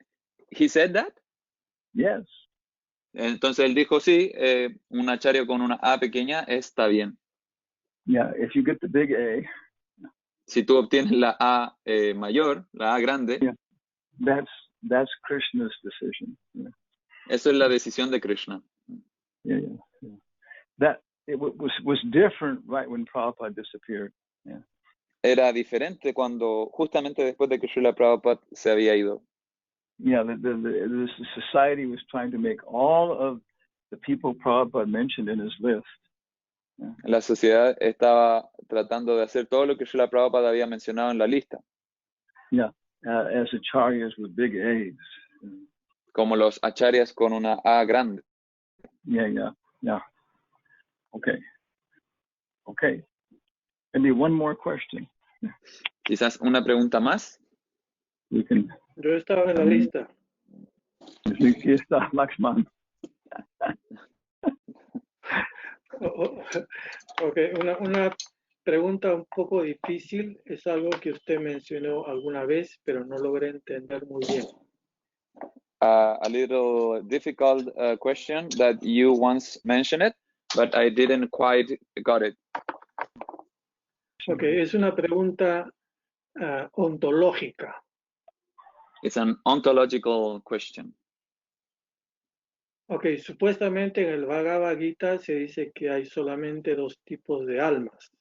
he said that? Yes. Entonces él dijo, sí, un acharya con una A pequeña está bien. Yeah, if you get the big A, Si tú obtienes la A mayor, la A grande, yeah, that's Krishna's decision. Yeah. eso es la decisión de Krishna. Yeah. That it was different right when Prabhupada disappeared. Yeah. Era diferente cuando, justamente después de que Srila Prabhupada se había ido. Yeah, the society was trying to make all of the people Prabhupada mentioned in his list. Yeah. La sociedad estaba tratando de hacer todo lo que Srila Prabhupada había mencionado en la lista. Yeah, as acharyas with big A's. Como los acharyas con una A grande. Yeah. Okay. Maybe one more question. Quizás una pregunta más. We can. Yo estaba en la lista. Aquí está Lakshman. Okay, una pregunta un poco difícil, es algo que usted mencionó alguna vez, pero no logré entender muy bien. A little difficult question that you once mentioned it, but I didn't quite got it. Okay, es una pregunta ontológica. It's an ontological question. Okay, supuestamente en el Bhagavad Gita se dice que hay solamente dos tipos de almas.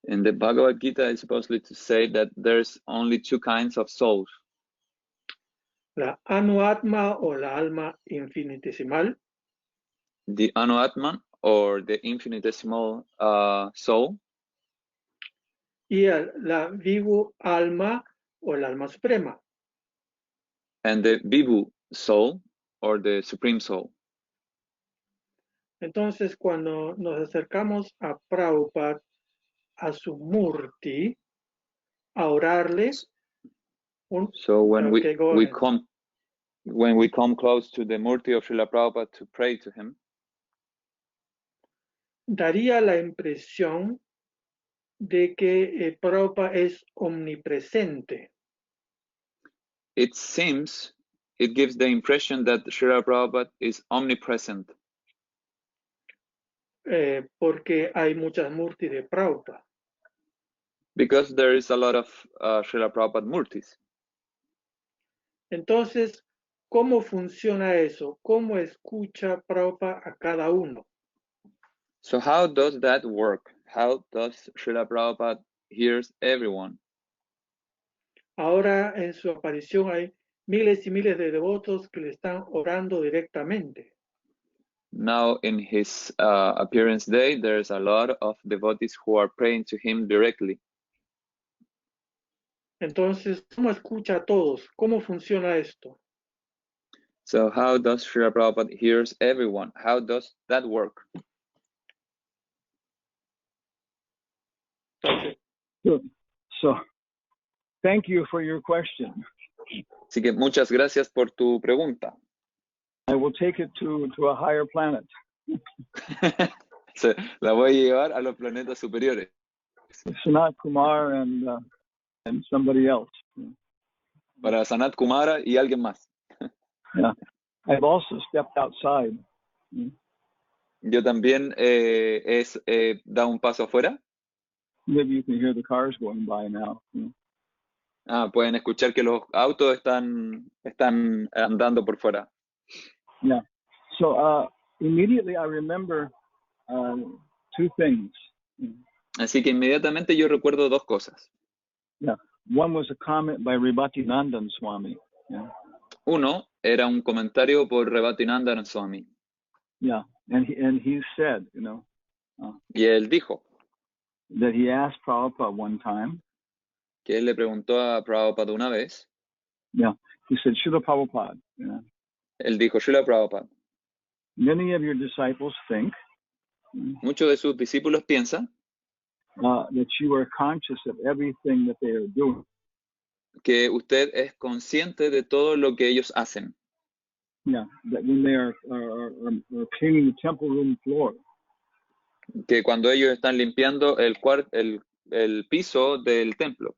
In the Bhagavad Gita, it's supposedly to say that there's only two kinds of souls. La Anuatma o la alma infinitesimal The Anuatman, or the infinitesimal soul, y la Vibhu alma o el alma suprema. and the Vibhu soul, or the supreme soul. Entonces, cuando nos acercamos a Prabhupada, a su murti, a orarle, So when okay, we come close to the Murti of Srila Prabhupada to pray to him, daría la impresión de que Prabhupada es omnipresente. it gives the impression that Srila Prabhupada is omnipresent. Porque hay muchas murtis de Prabhupada. Because there is a lot of Srila Prabhupada Murtis. Entonces, ¿cómo funciona eso? ¿Cómo escucha Prabhupada a cada uno? So how does that work? How does Srila Prabhupada hears everyone? Ahora en su aparición hay miles y miles de devotos que le están orando directamente. Now in his appearance day, there's a lot of devotees who are praying to him directly. Entonces, ¿cómo escucha a todos? ¿Cómo funciona esto? So how does Srila Prabhupada hears everyone? How does that work? So, thank you for your question. Así que muchas gracias por tu pregunta. I will take it to a higher planet. La voy a llevar a los planetas superiores. Sanat Kumar and somebody else. Para Sanat Kumara y alguien más. Yeah, I've also stepped outside. Yo también dado un paso afuera. Maybe you can hear the cars going by now. Pueden escuchar que los autos están andando por fuera. Yeah. So immediately I remember two things. Así que inmediatamente yo recuerdo dos cosas. Yeah. One was a comment by Bhaktivedanta Swami. Yeah. Uno era un comentario por Bhaktivedanta Swami. Yeah, and he said, y él dijo that he asked Prabhupada one time. Que él le preguntó a Prabhupada una vez. Yeah, he said, Srila Prabhupada. Yeah. Él dijo, Srila Prabhupada. Many of your disciples think. Muchos de sus discípulos piensan. that you are conscious of everything that they are doing. Que usted es consciente de todo lo que ellos hacen. Yeah, that when they are cleaning the temple room floor, Que cuando ellos están limpiando el piso del templo.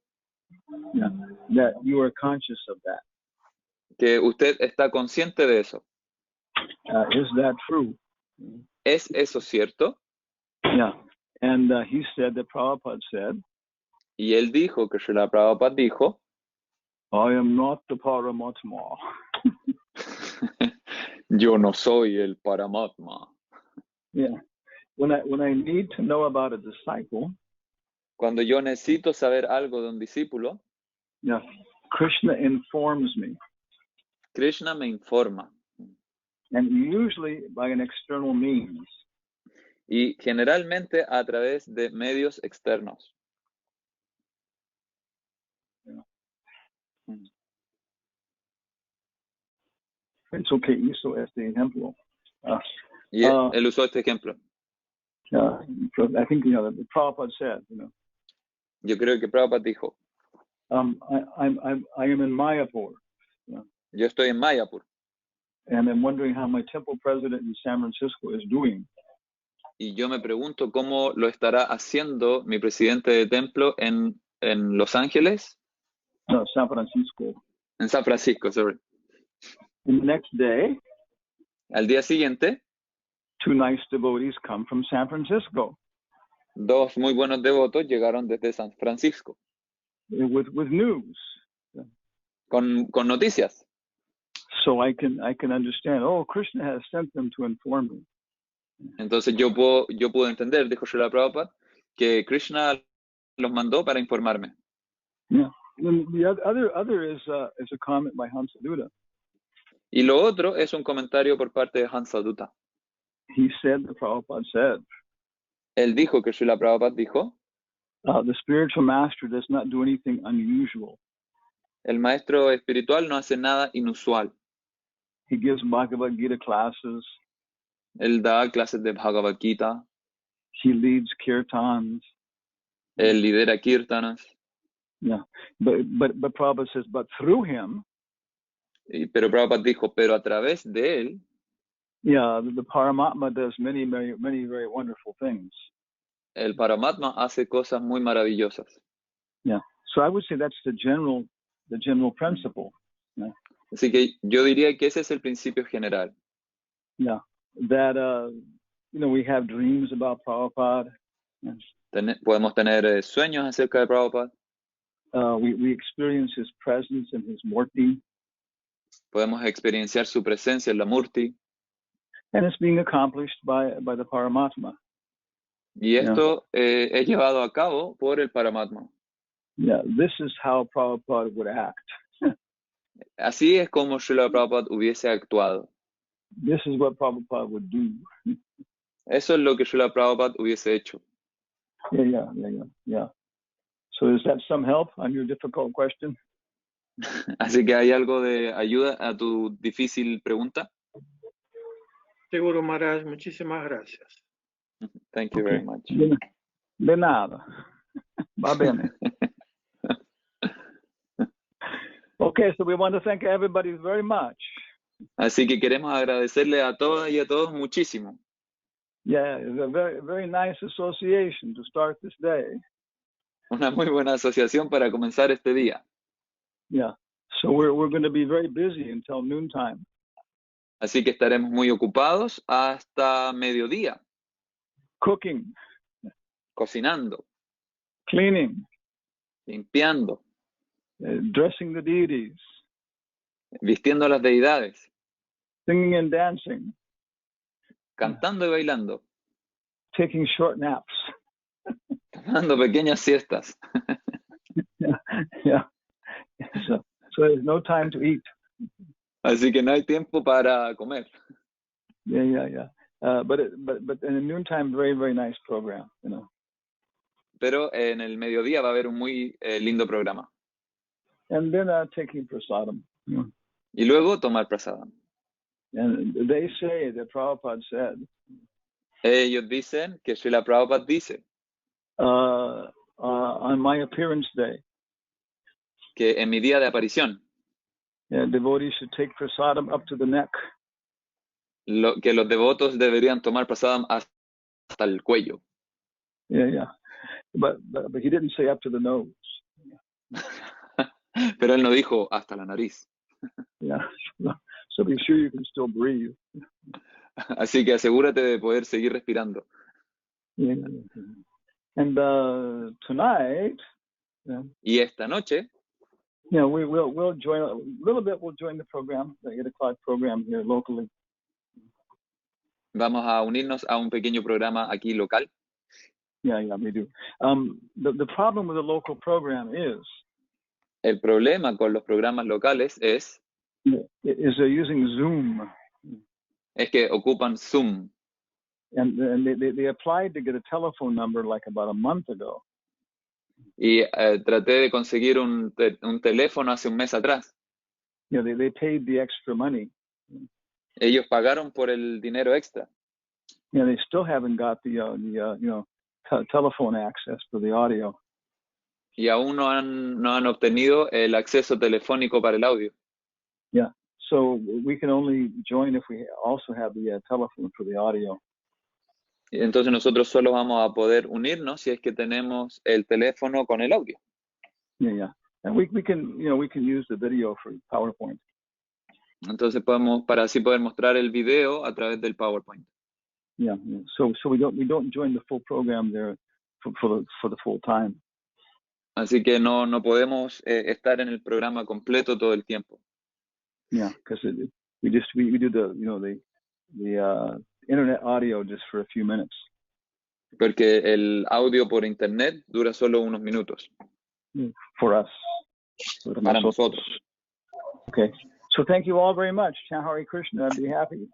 yeah, that you are conscious of that. Que usted está consciente de eso. Is that true? ¿Es eso cierto? Yeah, and he said that Prabhupada said, Y él dijo, que Srila Prabhupada dijo, I am not the Paramatma. yo no soy el Paramatma. Yeah, when I need to know about a disciple, Cuando yo necesito saber algo de un discípulo, yeah, Krishna informs me, Krishna me informa. and usually by an external means. Y generalmente a través de medios externos. It's okay, hizo este ejemplo. Y él usó este ejemplo. I think the Prabhupada said, Yo creo que Prabhupada dijo, I am in Mayapur, yo estoy en Mayapur. and I'm wondering how my temple president in San Francisco is doing. Y yo me pregunto cómo lo estará haciendo mi presidente de templo en Los Ángeles. No, San Francisco. En San Francisco, sorry. And the next day, Al día siguiente, 2 nice devotees come from San Francisco 2 muy buenos devotos llegaron desde San Francisco with news. con noticias. So I can understand. Oh, Krishna has sent them to inform me. Entonces yo puedo entender, dijo Srila Prabhupada, que Krishna los mandó para informarme. Yeah. And the other is a comment by Hansadutta. Y lo otro es un comentario por parte de Hansadutta. He said, the Prabhupada said, Él dijo que Srila Prabhupada dijo, the spiritual master does not do anything unusual. el maestro espiritual no hace nada inusual. He gives Bhagavad Gita classes. Él da clases de Bhagavad Gita. He leads kirtans. Él lidera kirtanas. Yeah, but Prabhupada says, but through him, Pero Prabhupada dijo, pero a través de él, yeah, the Paramatma does many very wonderful things. el Paramatma hace cosas muy maravillosas. Yeah, so I would say that's the general principle. Yeah. Así que yo diría que ese es el principio general. Yeah, that we have dreams about Prabhupada. Yeah. Podemos tener sueños acerca de Prabhupada. We experience his presence and his murti. Podemos experienciar su presencia en la Murti. And it's being accomplished by the Paramatma. Y esto es llevado a cabo por el Paramatma. Yeah, this is how Prabhupada would act. Así es como Srila Prabhupada hubiese actuado. This is what Prabhupada would do. Eso es lo que Srila Prabhupada hubiese hecho. Yeah. So is that some help on your difficult question? Así que hay algo de ayuda a tu difícil pregunta. Seguro, Maharaj, muchísimas gracias. Thank you very much. De nada. Va bene. Okay, so we want to thank everybody very much. Así que queremos agradecerle a todas y a todos muchísimo. Yeah, it's a very nice association to start this day. Una muy buena asociación para comenzar este día. Yeah, so we're going to be very busy until noontime. Así que estaremos muy ocupados hasta mediodía. Cooking. Cocinando. Cleaning. Limpiando. Dressing the deities. Vistiendo a las deidades. Singing and dancing. Cantando y bailando. Taking short naps. Tomando pequeñas siestas. Yeah. So there's no time to eat. Así que no hay tiempo para comer. Yeah. But in the noontime, very nice program, Pero en el mediodía va a haber un muy lindo programa. And then taking prasadam. Y luego tomar prasadam. And they say that Prabhupada said. Ellos dicen que Srila Prabhupada dice. on my appearance day, que en mi día de aparición, devotees should take prasadam up to the neck. que los devotos deberían tomar prasadam hasta el cuello. Yeah. But he didn't say up to the nose. Pero él no dijo hasta la nariz. Yeah. So be sure you can still breathe. Así que asegúrate de poder seguir respirando. Yeah. And tonight, y esta noche, we'll join a little bit. We'll join the program, the 8 o'clock program here locally. Vamos a unirnos a un pequeño programa aquí local. Yeah, we do. The problem with the local program is. El problema con los programas locales is they're using Zoom. Es que ocupan Zoom. And they applied to get a telephone number like about a month ago. Y traté de conseguir un teléfono hace un mes atrás. They paid the extra money. Ellos pagaron por el dinero extra. They still haven't got the telephone access for the audio. Y aún no han obtenido el acceso telefónico para el audio. Yeah, so we can only join if we also have the telephone for the audio. Entonces nosotros solo vamos a poder unirnos si es que tenemos el teléfono con el audio. Yeah. And we can use the video for PowerPoint. Entonces para así poder mostrar el video a través del PowerPoint. Yeah. So we don't join the full program there for the full time. Así que no podemos estar en el programa completo todo el tiempo. Yeah, because we do the internet audio just for a few minutes. Porque el audio por internet dura solo unos minutos. For us. Para nosotros. Okay. So thank you all very much. Chant Hare Krishna. I'd be happy.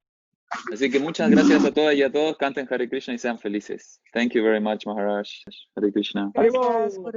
Así que muchas gracias a todas y a todos. Canten Hare Krishna y sean felices. Thank you very much, Maharaj. Hare Krishna. Gracias por